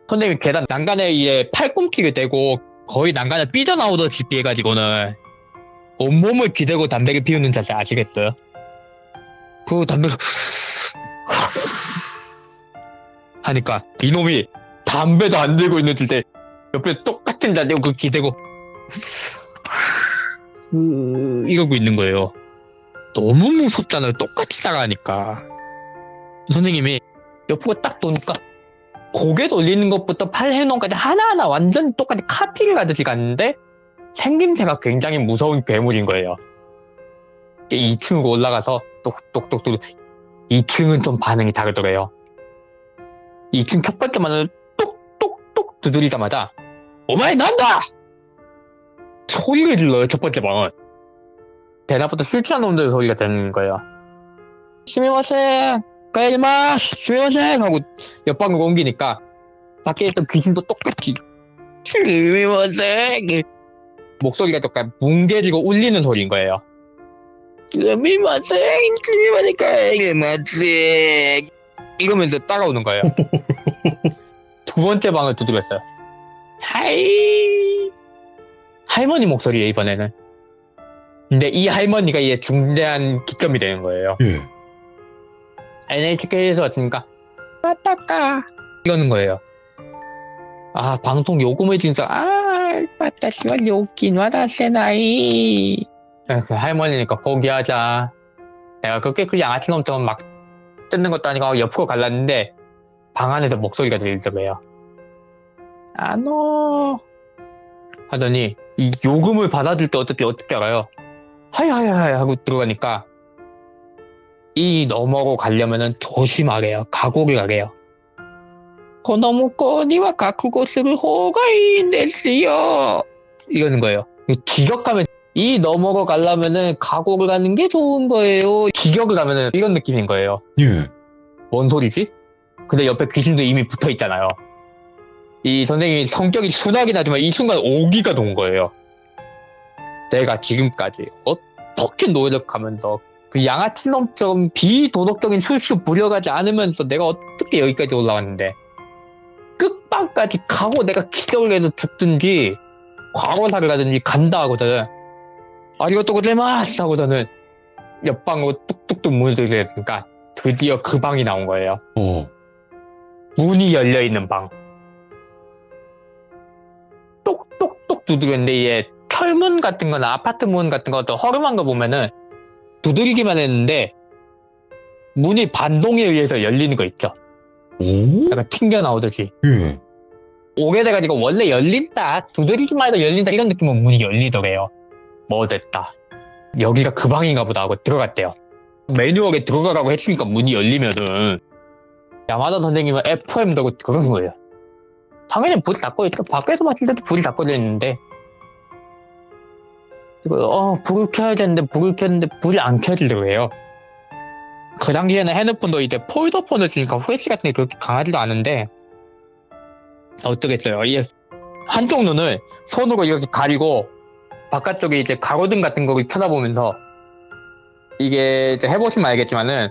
선생님이 계단 난간에 팔꿈치를 대고 거의 난간에 삐져나오듯이 피해가지고는 온몸을 기대고 담배를 피우는 자세 아시겠어요? 그 담배를 하니까 이놈이 담배도 안 들고 있는 때 옆에 똑같은 자세로 그 기대고 이러고 있는 거예요. 너무 무섭잖아요. 똑같이 따라하니까. 선생님이 옆으로 딱 도니까 고개 돌리는 것부터 팔 행동까지 하나하나 완전 똑같이 카피를 가듯이 갔는데 생김새가 굉장히 무서운 괴물인 거예요. 2층으로 올라가서 똑똑똑똑 2층은 좀 반응이 다르더래요. 2층 첫 번째 만을 똑똑똑 두드리자마자 오마이 난다! 소리를 질러요. 첫 번째 방은. 대낮부터 술 취한 놈들 소리가 들리는 거예요. 스미마셍 가이마스 스미마셍 하고 옆방으로 옮기니까 밖에 있던 귀신도 똑같이 스미마셍 목소리가 똑같이 뭉개지고 울리는 소리인 거예요. 스미마셍 스미마셍 가이마셍 이러면서 따라오는 거예요. 두 번째 방을 두드렸어요. 하이 할머니 목소리예요 이번에는. 근데 이 할머니가 이게 중대한 기점이 되는 거예요. 예. NHK에서 왔으니까 맞다까 이러는 거예요. 아 방송 요금을 주니까 맞다시와 요긴 와다세나이. 그래서 할머니니까 포기하자. 내가 그렇게 그 양아치놈처럼 막 뜯는 것도 아니고 옆으로 갈랐는데 방 안에서 목소리가 들리더래요. 아노 하더니 이 요금을 받아줄 때 어떻게 알아요? 하이하이하이 하고 들어가니까 이 너머로 가려면은 조심하래요. 각오를 하래요. 고노무코니와 가쿠고스를 호가인 됐어요. 이러는 거예요. 기억하면 이 너머로 가려면은 각오를 하는 게 좋은 거예요. 기억을 하면은 이런 느낌인 거예요. 예. 뭔 소리지? 근데 옆에 귀신도 이미 붙어 있잖아요. 이 선생님이 성격이 순하긴 하지만 이 순간 오기가 돈 거예요. 내가 지금까지 어떻게 노력하면서 그 양아치놈처럼 비도덕적인 술수 부려가지 않으면서 내가 어떻게 여기까지 올라왔는데 끝방까지 가고 내가 기적을 해서 죽든지 과거사를 가든지 간다 하고서는 아리가또 고자이마스 하고서는 옆방으로 뚝뚝뚝 문을 들이댔으니까 드디어 그 방이 나온 거예요. 문이 열려있는 방. 똑똑똑 두드렸는데 이게 철문 같은 거나 아파트 문 같은 거 어떤 허름한 거 보면은 두드리기만 했는데 문이 반동에 의해서 열리는 거 있죠. 오? 약간 튕겨나오듯이. 예. 오래돼가지고 원래 열린다 두드리기만 해도 열린다 이런 느낌으로 문이 열리더래요. 뭐 됐다 여기가 그 방인가 보다 하고 들어갔대요. 매뉴얼에 들어가라고 했으니까 문이 열리면은 야마다 선생님은 FM 들고 들어간 거예요. 당연히 불이 다 꺼져 있고 밖에서 봤을 때도 불이 다 꺼져 있는데 불을 켜야 되는데 불을 켰는데 불이 안 켜지더래요. 그 당시에는 핸드폰도 이제 폴더폰을 쓰니까 후레쉬 같은 게 그렇게 강하지도 않은데 어쩌겠어요. 이게 한쪽 눈을 손으로 이렇게 가리고 바깥쪽에 이제 가로등 같은 거를 쳐다보면서 이게 이제 해보시면 알겠지만은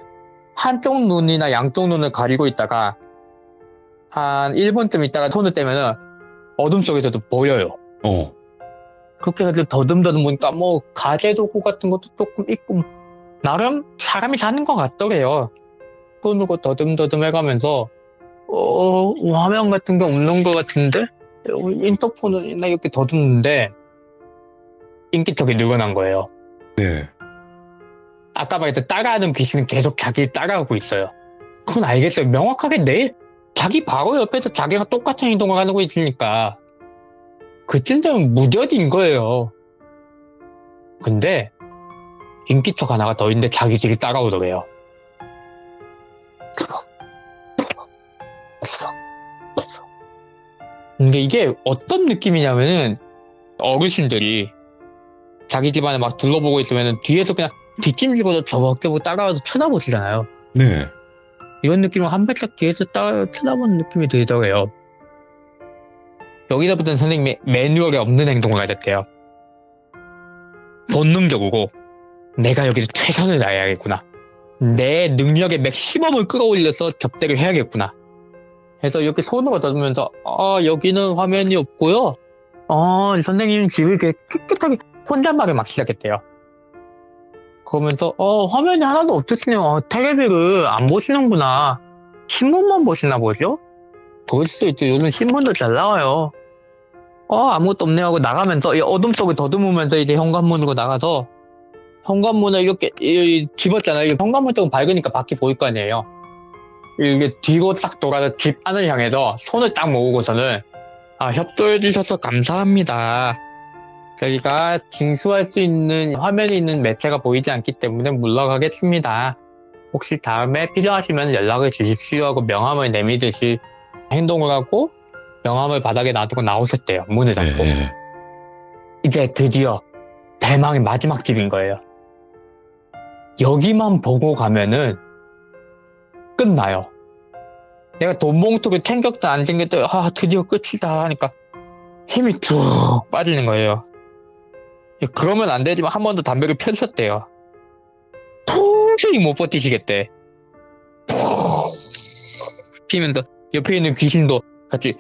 한쪽 눈이나 양쪽 눈을 가리고 있다가 한 1분쯤 있다가 손을 떼면은 어둠 속에서도 보여요. 그렇게 해서 더듬더듬 보니까 뭐 가재도구 같은 것도 조금 있고 나름 사람이 사는 것 같더래요. 손으로 더듬더듬 해가면서 화면 같은 게 없는 것 같은데 인터폰이나 이렇게 더듬는데 인기척이 늘어난 거예요. 네. 아까 말했던 따라하는 귀신은 계속 자기를 따라오고 있어요. 그건 알겠어요. 명확하게 자기 바로 옆에서 자기가 똑같은 행동을 하고 있으니까 그쯤 되면 무뎌진 거예요. 근데 인기척 하나가 더 있는데 자기 뒤를 따라오더래요. 근데 이게 어떤 느낌이냐면은 어르신들이 자기 집안에 막 둘러보고 있으면 뒤에서 그냥 뒷짐지고도 저벅저벅 따라와서 쳐다보시잖아요. 네. 이런 느낌은 한 발짝 뒤에서 쳐다보는 느낌이 들더래요. 여기서부터는 선생님이 매뉴얼에 없는 행동을 가졌대요. 본능적으로 내가 여기서 최선을 다해야겠구나. 내 능력의 맥시멈을 끌어올려서 접대를 해야겠구나. 그래서 이렇게 손으로 더듬으면서 여기는 화면이 없고요. 선생님 집을 이렇게 깨끗하게 혼잣말을 막 시작했대요. 그러면서 화면이 하나도 없으시네요. 텔레비를 안 보시는구나. 신문만 보시나 보죠? 그럴 수도 있죠. 요즘 신문도 잘 나와요. 아무것도 없네 하고 나가면서 이 어둠 속을 더듬으면서 이제 현관문으로 나가서 현관문을 이렇게 집었잖아요. 현관문 쪽은 밝으니까 밖이 보일 거 아니에요. 이게 뒤로 딱 돌아서 집 안을 향해서 손을 딱 모으고서는 협조해 주셔서 감사합니다. 저희가 징수할 수 있는 화면이 있는 매체가 보이지 않기 때문에 물러가겠습니다. 혹시 다음에 필요하시면 연락을 주십시오 하고 명함을 내미듯이 행동을 하고 명함을 바닥에 놔두고 나오셨대요. 문을 닫고. 네. 이제 드디어 대망의 마지막 집인 거예요. 여기만 보고 가면은 끝나요. 내가 돈 봉투를 챙겼다 안 챙겼다 드디어 끝이다 하니까 힘이 쭉 빠지는 거예요. 그러면 안 되지만 한 번 더 담배를 펴셨대요. 도저히 못 버티시겠대. 피면서 옆에 있는 귀신도 같이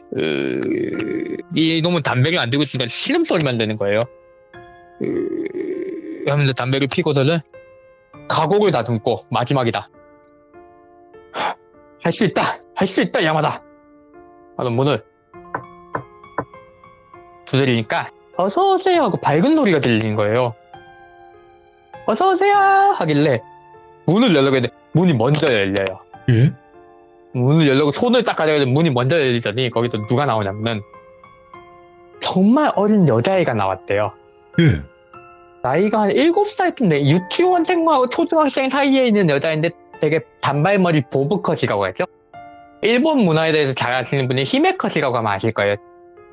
이놈은 담배를 안 들고 있으니까 신음소리만 되는 거예요. 하면서 담배를 피고서는 각오를 다듬고 마지막이다. 할 수 있다! 할 수 있다, 야마다! 하는 문을 두드리니까 어서오세요 하고 밝은 소리가 들리는 거예요. 어서오세요 하길래 문을 열려고 했는데 문이 먼저 열려요. 예? 문을 열려고 손을 딱 가져가는데 문이 먼저 열리더니 거기서 누가 나오냐면은 정말 어린 여자애가 나왔대요. 예. 나이가 한 7살쯤 돼. 유치원생하고 초등학생 사이에 있는 여자인데 되게 단발머리 보브컷이라고 하죠. 일본 문화에 대해서 잘 아시는 분이 히메컷이라고 하면 아실 거예요.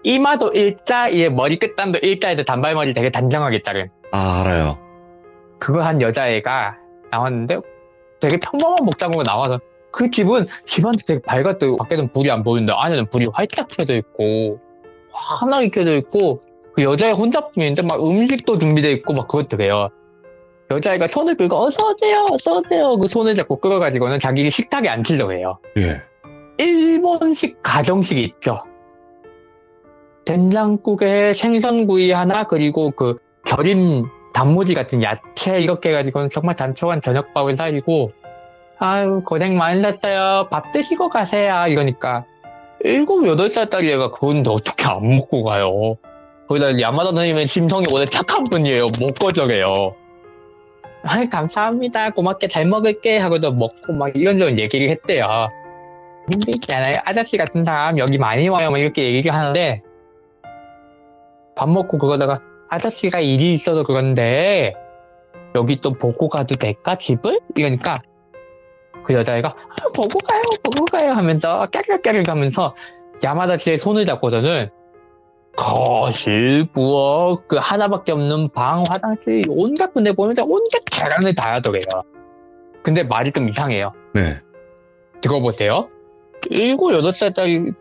이마도 일자, 머리 끝단도 일자에서 단발머리 되게 단정하게 자른. 알아요. 그거 한 여자애가 나왔는데 되게 평범한 복장으로 나와서 그 집은 집안도 되게 밝았대요. 밖에는 불이 안 보이는데 안에는 불이 활짝 켜져 있고 환하게 켜져 있고 그 여자애 혼자뿐인데 막 음식도 준비되어 있고 막 그렇더래요. 여자애가 손을 끌고 어서오세요 어서오세요 그 손을 잡고 끌어가지고는 자기 식탁에 앉히려고 해요. 예. 일본식 가정식이 있죠. 된장국에 생선구이 하나 그리고 그 절임 단무지 같은 야채 이렇게 해가지고는 정말 단촐한 저녁밥을 사주고 아유 고생 많으셨어요 밥 드시고 가세요 이러니까 7, 8살짜리 애가 그런데 어떻게 안 먹고 가요. 거기다 야마다 선생님은 심성이 원래 착한 분이에요. 못 거절해요. 아이 감사합니다 고맙게 잘 먹을게 하고도 먹고 막 이런저런 얘기를 했대요. 힘들지 않아요? 아저씨 같은 사람 여기 많이 와요 막 이렇게 얘기를 하는데 밥 먹고 그러다가 아저씨가 일이 있어서 그런데 여기 또 보고 가도 될까 집을? 이러니까 그 여자애가 보고 가요 하면서 깨르깨르 가면서 야마다 씨의 손을 잡고서는 거실, 부엌, 그 하나밖에 없는 방, 화장실, 온갖 군데 보면 온갖 계란을 다 하더래요. 근데 말이 좀 이상해요. 네. 들어보세요. 7, 8살짜리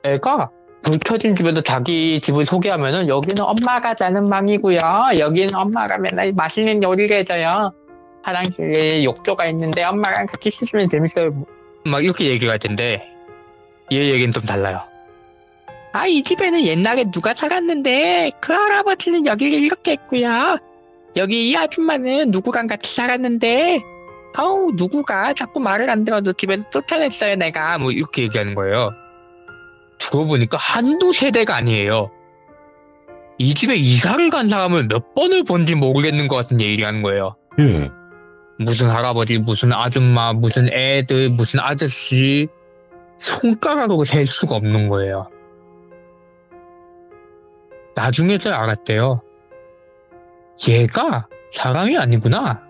애가 불 켜진 집에도 자기 집을 소개하면은 여기는 엄마가 자는 방이고요. 여기는 엄마가 맨날 맛있는 요리를 해줘요. 화장실에 욕조가 있는데 엄마랑 같이 씻으면 재밌어요. 막 이렇게 얘기를 할 텐데 얘 얘기는 좀 달라요. 아, 이 집에는 옛날에 누가 살았는데 그 할아버지는 여기를 이렇게 했고요. 여기 이 아줌마는 누구랑 같이 살았는데 누구가 자꾸 말을 안 들어도 집에서 쫓아냈어요 내가. 뭐 이렇게 얘기하는 거예요. 들어보니까 한두 세대가 아니에요. 이 집에 이사를 간 사람을 몇 번을 본지 모르겠는 것 같은 얘기를 하는 거예요. 예. 무슨 할아버지, 무슨 아줌마, 무슨 애들, 무슨 아저씨 손가락으로 셀 수가 없는 거예요. 나중에서 알았대요. 얘가 사람이 아니구나.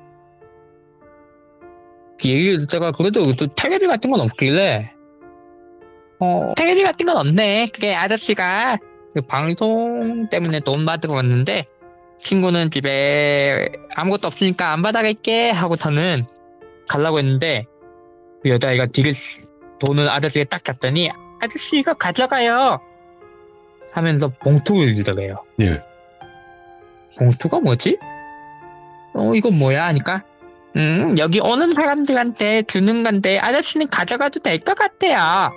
그 얘기를 듣다가 그래도 또 텔레비 같은 건 없길래 텔레비 같은 건 없네. 그게 아저씨가 그 방송 때문에 돈 받으러 왔는데 친구는 집에 아무것도 없으니까 안 받아갈게 하고 저는 가려고 했는데 그 여자아이가 돈을 아저씨가 딱 줬더니 아저씨 이거 가져가요 하면서 봉투를 주더래요. 예. 봉투가 뭐지? 이건 뭐야 하니까 여기 오는 사람들한테 주는 건데 아저씨는 가져가도 될 것 같아요.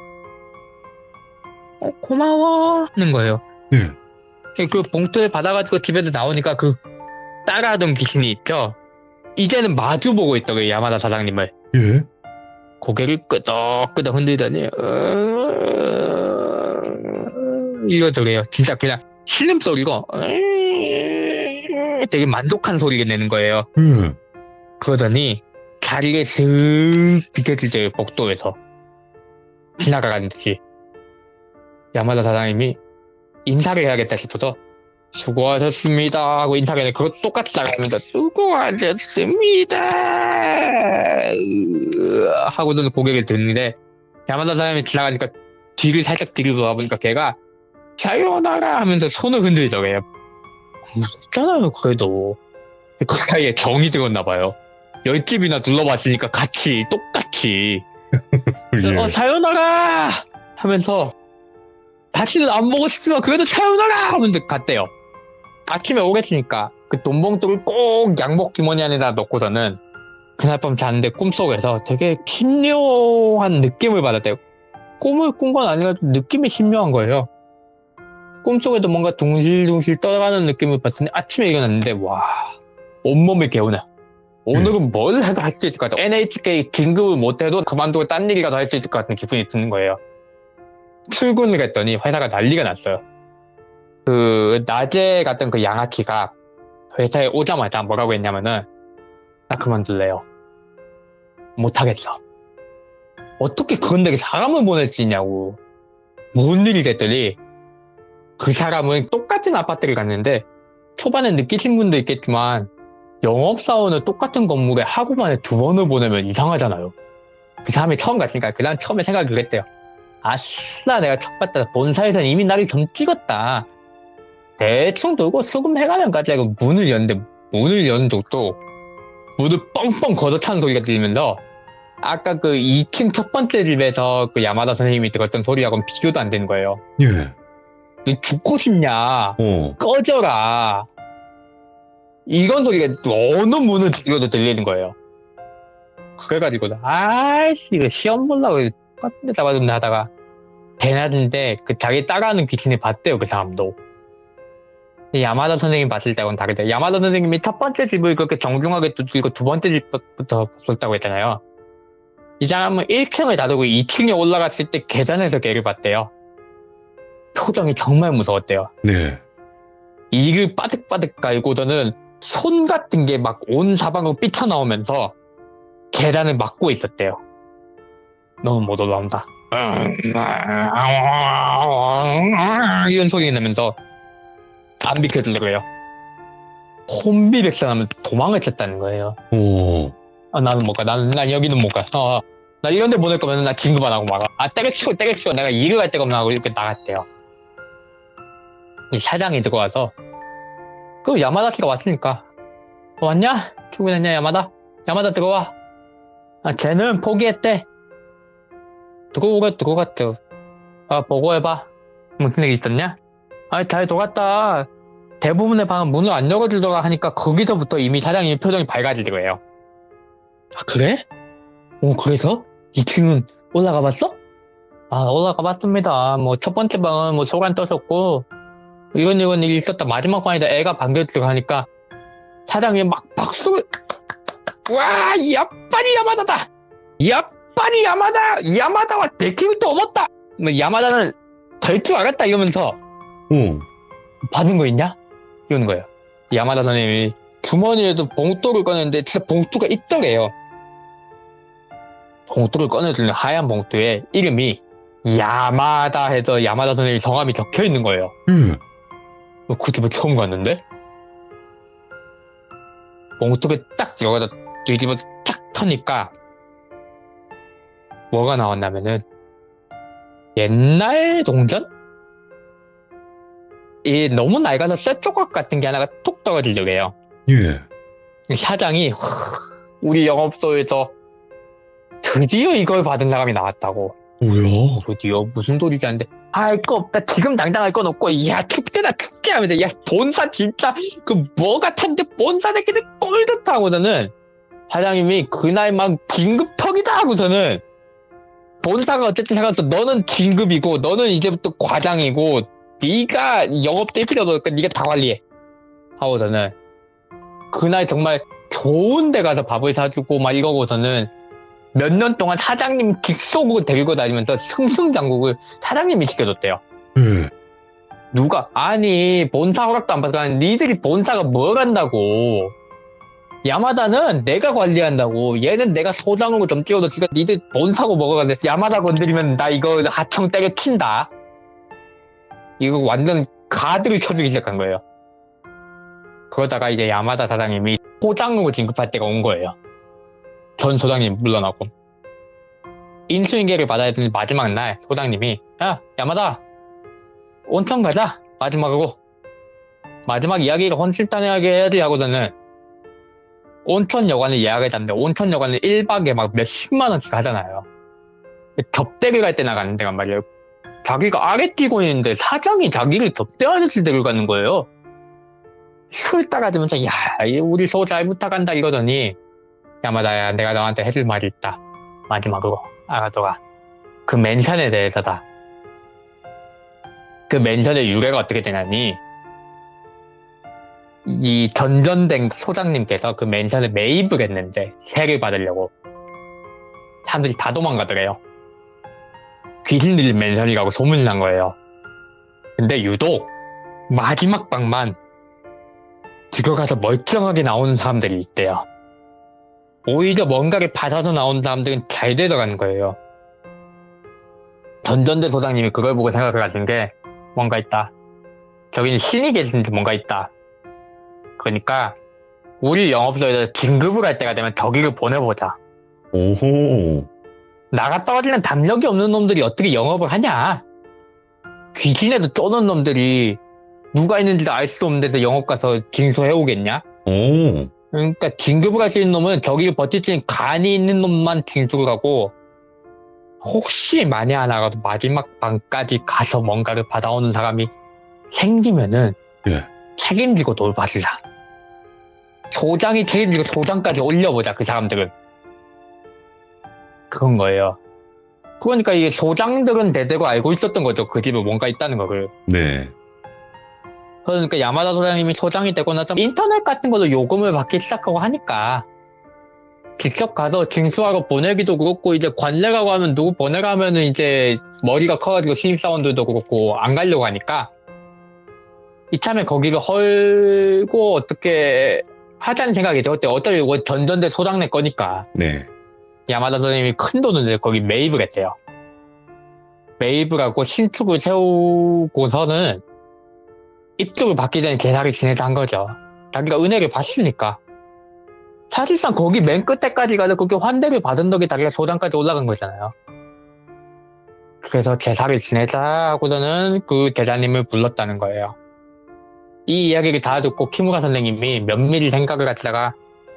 고마워 하는 거예요. 예. 그 봉투를 받아가지고 집에서 나오니까 그 따라하던 귀신이 있죠. 이제는 마주보고 있더래요. 야마다 사장님을. 예. 고개를 끄덕끄덕 흔들더니 이러더래요. 진짜 그냥 신음소리가 되게 만족한 소리가 내는 거예요. 예. 그러더니 자리에 슥 비켜주죠. 복도에서 지나가는 듯이. 야마다 사장님이 인사를 해야겠다 싶어서 수고하셨습니다 하고 인사를 해. 그거 똑같이 나가면서 수고하셨습니다 하고는 고개를 드는데 야마다 사장님이 지나가니까 뒤를 살짝 뒤로 돌아보니까 걔가 사요나라 하면서 손을 흔들더래요. 무섭잖아요 그래도. 그 사이에 정이 들었나 봐요. 10집이나 둘러봤으니까 같이 똑같이 예. 사요나라 하면서 다시는 안 보고 싶지만 그래도 사요나라 하면서 갔대요. 아침에 오겠으니까 그 돈봉투를 꼭 양복 주머니 안에다 넣고서는 그날 밤 잤는데 꿈속에서 되게 신묘한 느낌을 받았대요. 꿈을 꾼 건 아니라 느낌이 신묘한 거예요. 꿈속에도 뭔가 둥실둥실 떠가는 느낌을 봤더니 아침에 일어났는데 와 온몸이 개운해. 오늘은 뭘 해도 할 수 있을 것 같아. NHK 긴급을 못해도 그만두고 딴 일이라도 할 수 있을 것 같은 기분이 드는 거예요. 출근을 했더니 회사가 난리가 났어요. 그 낮에 갔던 그 양아치가 회사에 오자마자 뭐라고 했냐면은 나 그만둘래요. 못하겠어. 어떻게 그런 데에 사람을 보낼 수 있냐고. 무슨 일이 됐더니 그 사람은 똑같은 아파트를 갔는데 초반에 느끼신 분도 있겠지만 영업사원을 똑같은 건물에 하루 만에 2번을 보내면 이상하잖아요. 그 사람이 처음 갔으니까 그 다음 처음에 생각을 그랬대요. 아싸 내가 척봤다. 본사에서는 이미 나를 좀 찍었다. 대충 돌고 수금 해가면까지 하고 문을 열는데 문을 여는 쪽도 문을 뻥뻥 걷어차는 소리가 들리면서 아까 그 2층 첫 번째 집에서 그 야마다 선생님이 들었던 소리하고는 비교도 안 되는 거예요. 예. 너 죽고 싶냐? 어. 꺼져라. 이런 소리가 어느 문을 들려도 들리는 거예요. 그래가지고 아이씨 이거 시험 보려고 똑같은 데 잡아둔다 하다가 대낮인데 그 자기 따라하는 귀신이 봤대요. 그 사람도. 야마다 선생님 봤을 때하고는 다르대. 야마다 선생님이 첫 번째 집을 그렇게 정중하게 두들고 두 번째 집부터 봤다고 했잖아요. 이 사람은 1층을 다루고 2층에 올라갔을 때 계단에서 걔를 봤대요. 표정이 정말 무서웠대요. 네. 이를 빠득빠득 갈고서는 손 같은 게 막 온 사방으로 삐쳐나오면서 계단을 막고 있었대요. 너는 못 올라온다. 이런 소리 내면서 안 비켜주려고요. 혼비백산하면 도망을 쳤다는 거예요. 오. 나는 못 가. 난 여기는 못 가. 나 이런 데 보낼 거면 나 긴급 안 하고 막아. 때려치워. 내가 일을 할 데가 없나 하고 이렇게 나갔대요. 이 사장이 들어와서 그 야마다 씨가 왔으니까 왔냐? 출근했냐 야마다? 야마다 들어와. 아 쟤는 포기했대. 들어갔대. 아 보고해봐. 무슨 일 있었냐? 아 잘 들어갔다. 대부분의 방은 문을 안 열어주더라 하니까 거기서부터 이미 사장님이 표정이 밝아지더래요. 아 그래? 그래서? 2층은 올라가 봤어? 아 올라가 봤습니다. 뭐 첫 번째 방은 뭐 소란 떠셨고 이런 일이 있었다. 마지막 방에다 애가 반겨주고 하니까 사장님이 막 박수를 와 야빨이 야마다다. 야빨이 야마다와 데키비도 없었다. 뭐 야마다는 될 줄 알았다 이러면서 받은 거 있냐? 이러는 거예요. 야마다 선생님이 주머니에서 봉투를 꺼냈는데 진짜 봉투가 있더래요. 봉투를 꺼내주는 하얀 봉투에 이름이 야마다 해서 야마다 선생님 성함이 적혀 있는 거예요. 그 집을 처음 갔는데 봉투를 딱 들어가서 뒤집어 쫙 터니까 뭐가 나왔냐면은 옛날 동전? 이 너무 낡아서 쇠조각 같은 게 하나가 툭 떨어지더래요. 예. 사장이 우리 영업소에서 드디어 이걸 받은 사람이 나왔다고. 뭐야? 드디어 무슨 소리지 하는데 알 거 없다. 지금 당장 알 건 없고 야 축제다 축제 하면서 야 본사 진짜 그 뭐 같은데 본사 새끼들 꼴 좋다 하고서는 사장님이 그날만 긴급턱이다 하고서는 본사가 어쨌든 생각해서 너는 긴급이고 너는 이제부터 과장이고 네가 영업될 필요도 없으니까 네가 다 관리해 하고서는 그날 정말 좋은 데 가서 밥을 사주고 막 이러고서는 몇 년 동안 사장님 직속으로 데리고 다니면서 승승장구를 사장님이 시켜줬대요. 누가? 아니 본사 허락도 안 받아. 니들이 본사가 뭘 한다고. 야마다는 내가 관리한다고. 얘는 내가 소장으로 좀 찍어도 지금 니들 본사고 먹어가는데 야마다 건드리면 나 이거 하청 때려 튄다. 이거 완전 가드를 쳐주기 시작한 거예요. 그러다가 이제 야마다 사장님이 소장으로 진급할 때가 온 거예요. 전 소장님 물러나고 인수인계를 받아야 되는 마지막 날 소장님이 야 야마다 온천 가자. 마지막으로 마지막 이야기가 헌칠단하게 해야지 하고서는 온천 여관을 예약을 했는데 온천 여관을 1박에 막 몇십만 원씩 하잖아요. 접대를 갈 때 나가는 데란 말이에요. 자기가 아래 뛰고 있는데 사장이 자기를 접대하듯이 데려가는 거예요. 술 따라주면서 야 우리 소 잘 부탁한다 이러더니 야마다야 내가 너한테 해줄 말이 있다. 마지막으로 알아둬라. 그 맨션에 대해서다. 그 맨션의 유래가 어떻게 되냐니 이 전전된 소장님께서 그 맨션에 매입을 했는데 세를 받으려고 사람들이 다 도망가더래요. 귀신 들린 맨션이라고 소문이 난 거예요. 근데 유독 마지막 방만 들어가서 멀쩡하게 나오는 사람들이 있대요. 오히려 뭔가를 받아서 나온 사람들은 잘 되더라는 거예요. 전전대 소장님이 그걸 보고 생각을 하신 게 뭔가 있다. 저기는 신이 계시는데 뭔가 있다. 그러니까 우리 영업소에서 진급을 할 때가 되면 저기를 보내보자. 오호. 나가 떨어지는 담력이 없는 놈들이 어떻게 영업을 하냐. 귀신에도 쪼는 놈들이 누가 있는지도 알 수 없는 데서 영업 가서 징수해오겠냐. 오. 그러니까 진급을 할 수 있는 놈은 저기를 버틸 수 있는 간이 있는 놈만 진급을 하고 혹시 만에 하나라도 마지막 방까지 가서 뭔가를 받아오는 사람이 생기면은 예. 책임지고 돌봐주자. 소장이 책임지고 소장까지 올려보자. 그 사람들은. 그런 거예요. 그러니까 이게 소장들은 대대로 알고 있었던 거죠. 그 집에 뭔가 있다는 거를. 네. 그러니까 야마다 소장님이 소장이 되고 나서 인터넷 같은 걸로 요금을 받기 시작하고 하니까 직접 가서 징수하러 보내기도 그렇고 이제 관례라고 하면 누구 보내라 하면은 이제 머리가 커가지고 신입사원들도 그렇고 안 가려고 하니까 이참에 거기를 헐고 어떻게 하자는 생각이죠. 그때 어차피 전전대 소장내 거니까. 네. 야마다 선생님이 큰 돈을 내서 거기 매입을 했대요. 매입을 하고 신축을 세우고서는 입주를 받기 전에 제사를 지내자 한 거죠. 자기가 은혜를 받으니까. 사실상 거기 맨 끝에까지 가서 그렇게 환대를 받은 덕에 자기가 소장까지 올라간 거잖아요. 그래서 제사를 지내자 하고서는 그 제자님을 불렀다는 거예요. 이 이야기를 다 듣고 키무라 선생님이 면밀히 생각을 하다가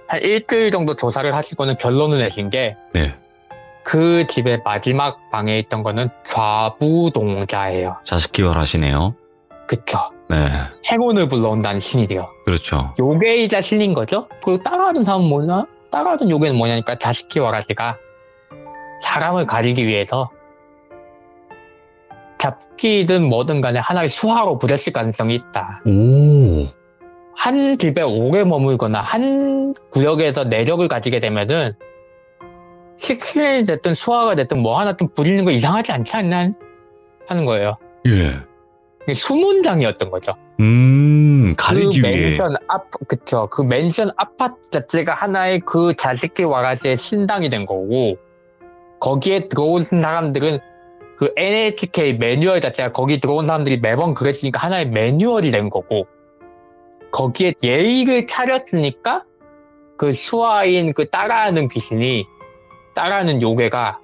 한 일주일 정도 조사를 하시고는 결론을 내신 게 네. 그 집의 마지막 방에 있던 거는 좌부동자예요. 자식기활하시네요. 그쵸. 네. 행운을 불러온다는 신이래요. 그렇죠. 요괴이자 신인 거죠. 그리고 따라하던 사람은 뭐냐? 따라하던 요괴는 뭐냐니까 자식기활하시가 사람을 가리기 위해서 잡기든 뭐든 간에 하나의 수화로 부렸을 가능성이 있다. 오. 한 집에 오래 머물거나 한 구역에서 내력을 가지게 되면은 식신이 됐든 수화가 됐든 뭐 하나 좀 부리는 거 이상하지 않지 않나 하는 거예요. 예. 이게 수문장이었던 거죠. 가리기 그 위해. 그쵸. 그 맨션 아파트 자체가 하나의 그 자식기 와가지의 신당이 된 거고, 거기에 들어온 사람들은 그 NHK 매뉴얼 자체가 거기 들어온 사람들이 매번 그랬으니까 하나의 매뉴얼이 된 거고, 거기에 예의를 차렸으니까 그 수화인 그 따라하는 귀신이, 따라하는 요괴가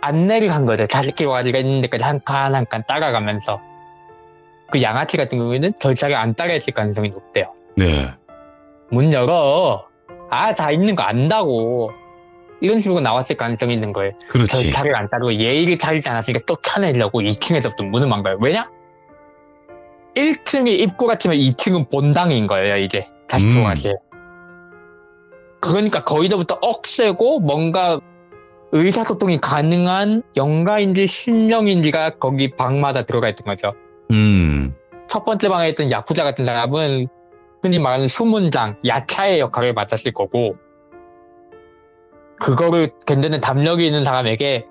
안내를 한 거죠. 자식기 와가지고 있는 데까지 한 칸 한 칸 따라가면서. 그 양아치 같은 경우에는 절차를 안 따라했을 가능성이 높대요. 네. 문 열어. 다 있는 거 안다고. 이런 식으로 나왔을 가능성이 있는 거예요. 그렇지. 절차를 안 따르고 예의를 차리지 않았으니까 또 차내려고 2층에서부터 문을 만 거예요. 왜냐? 1층이 입구 같으면 2층은 본당인 거예요, 이제. 다시 들어가시. 그러니까 거기서부터 억세고 뭔가 의사소통이 가능한 영가인지 신령인지가 거기 방마다 들어가 있던 거죠. 첫 번째 방에 있던 야쿠자 같은 사람은 흔히 말하는 수문장, 야차의 역할을 맡았을 거고, 그거를 견디는 담력이 있는 사람에게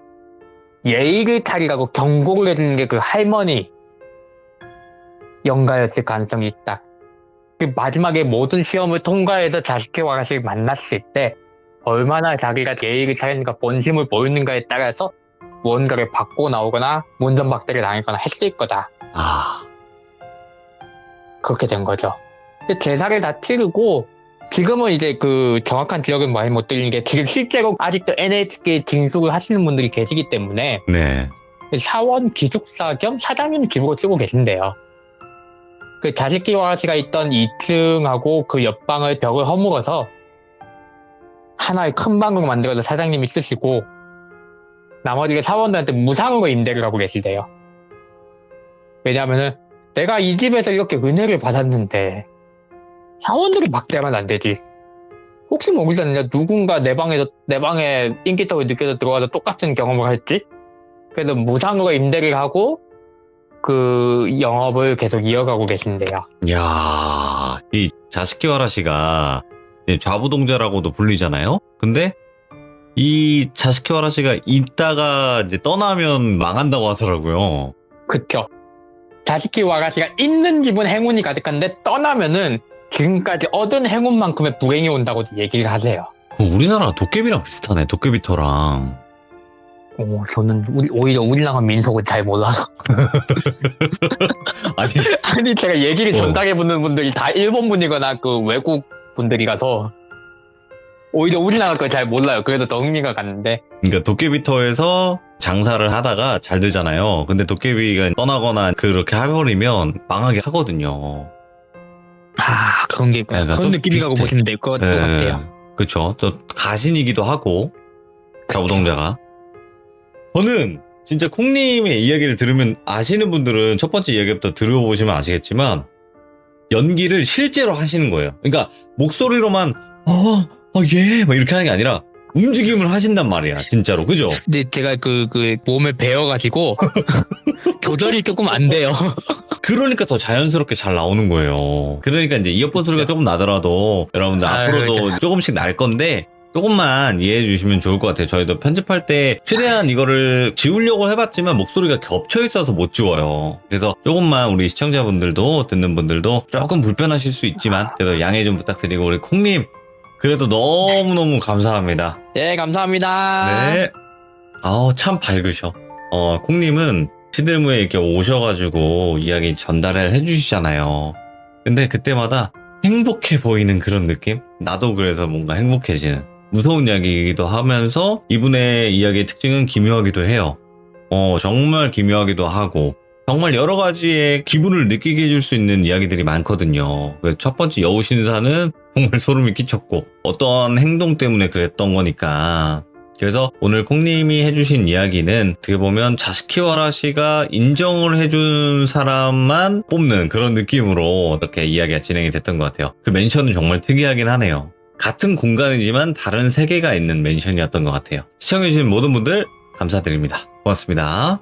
예의를 차리라고 경고를 해주는 게 그 할머니 영가였을 가능성이 있다. 그 마지막에 모든 시험을 통과해서 자식의 와가씨를 만났을 때 얼마나 자기가 예의를 차리는가 본심을 보이는가에 따라서 무언가를 받고 나오거나 문전박대를 당하거나 했을 거다. 그렇게 된 거죠. 제사를 다 치르고 지금은 이제 그 정확한 지역은 많이 못 드리는 게 지금 실제로 아직도 NHK 징수를 하시는 분들이 계시기 때문에 네. 사원 기숙사 겸 사장님 집으로 쓰고 계신데요. 그 자식기 와가씨가 있던 2층하고 그 옆방을 벽을 허물어서 하나의 큰 방으로 만들어서 사장님이 쓰시고 나머지 사원들한테 무상으로 임대를 하고 계시대요. 왜냐하면은 내가 이 집에서 이렇게 은혜를 받았는데 사원들이 막대하면 안 되지. 혹시 모르지 않냐? 누군가 내 방에 인기척을 느껴서 들어와서 똑같은 경험을 할지? 그래서 무상으로 임대를 하고 그 영업을 계속 이어가고 계신데요. 야, 이 자식기와라 씨가 좌부동자라고도 불리잖아요. 근데 이 자식기와라 씨가 있다가 이제 떠나면 망한다고 하더라고요. 그쵸. 자식기 와가씨가 있는 집은 행운이 가득한데 떠나면은 지금까지 얻은 행운만큼의 불행이 온다고 얘기를 하세요. 우리나라 도깨비랑 비슷하네. 도깨비터랑. 저는 오히려 우리나라 민속을 잘 몰라서. 아니 제가 얘기를 전달해보는 분들이 다 일본 분이거나 그 외국 분들이라서 오히려 우리나라 걸 잘 몰라요. 그래도 더 흥미가 갔는데. 그러니까 도깨비터에서 장사를 하다가 잘 되잖아요. 근데 도깨비가 떠나거나 그렇게 해버리면 망하게 하거든요. 그런 게 있구나. 그러니까 그런 느낌이라고 비슷해. 보시면 될 것 같아요. 그쵸. 또 가신이기도 하고 좌우동자가. 저는 진짜 콩님의 이야기를 들으면 아시는 분들은 첫 번째 이야기부터 들어보시면 아시겠지만 연기를 실제로 하시는 거예요. 그러니까 목소리로만 예 막 이렇게 하는 게 아니라 움직임을 하신단 말이야. 진짜로. 그죠? 근데 제가 그 몸을 베어가지고 조절이 조금 안 돼요. 그러니까 더 자연스럽게 잘 나오는 거예요. 그러니까 이제 이어폰 소리가 조금 나더라도 여러분들 앞으로도 그렇죠. 조금씩 날 건데 조금만 이해해 주시면 좋을 것 같아요. 저희도 편집할 때 최대한 이거를 지우려고 해봤지만 목소리가 겹쳐 있어서 못 지워요. 그래서 조금만 우리 시청자분들도 듣는 분들도 조금 불편하실 수 있지만 그래도 양해 좀 부탁드리고 우리 콩님 그래도 너무너무 감사합니다. 네, 감사합니다. 네. 참 밝으셔. 콩님은 시들무에 이렇게 오셔가지고 이야기 전달을 해주시잖아요. 근데 그때마다 행복해 보이는 그런 느낌? 나도 그래서 뭔가 행복해지는 무서운 이야기이기도 하면서 이분의 이야기의 특징은 기묘하기도 해요. 정말 기묘하기도 하고 정말 여러 가지의 기분을 느끼게 해줄 수 있는 이야기들이 많거든요. 첫 번째 여우신사는 정말 소름이 끼쳤고 어떤 행동 때문에 그랬던 거니까. 그래서 오늘 콩님이 해주신 이야기는 어떻게 보면 자스키와라시가 인정을 해준 사람만 뽑는 그런 느낌으로 이렇게 이야기가 진행이 됐던 것 같아요. 그 맨션은 정말 특이하긴 하네요. 같은 공간이지만 다른 세계가 있는 맨션이었던 것 같아요. 시청해주신 모든 분들 감사드립니다. 고맙습니다.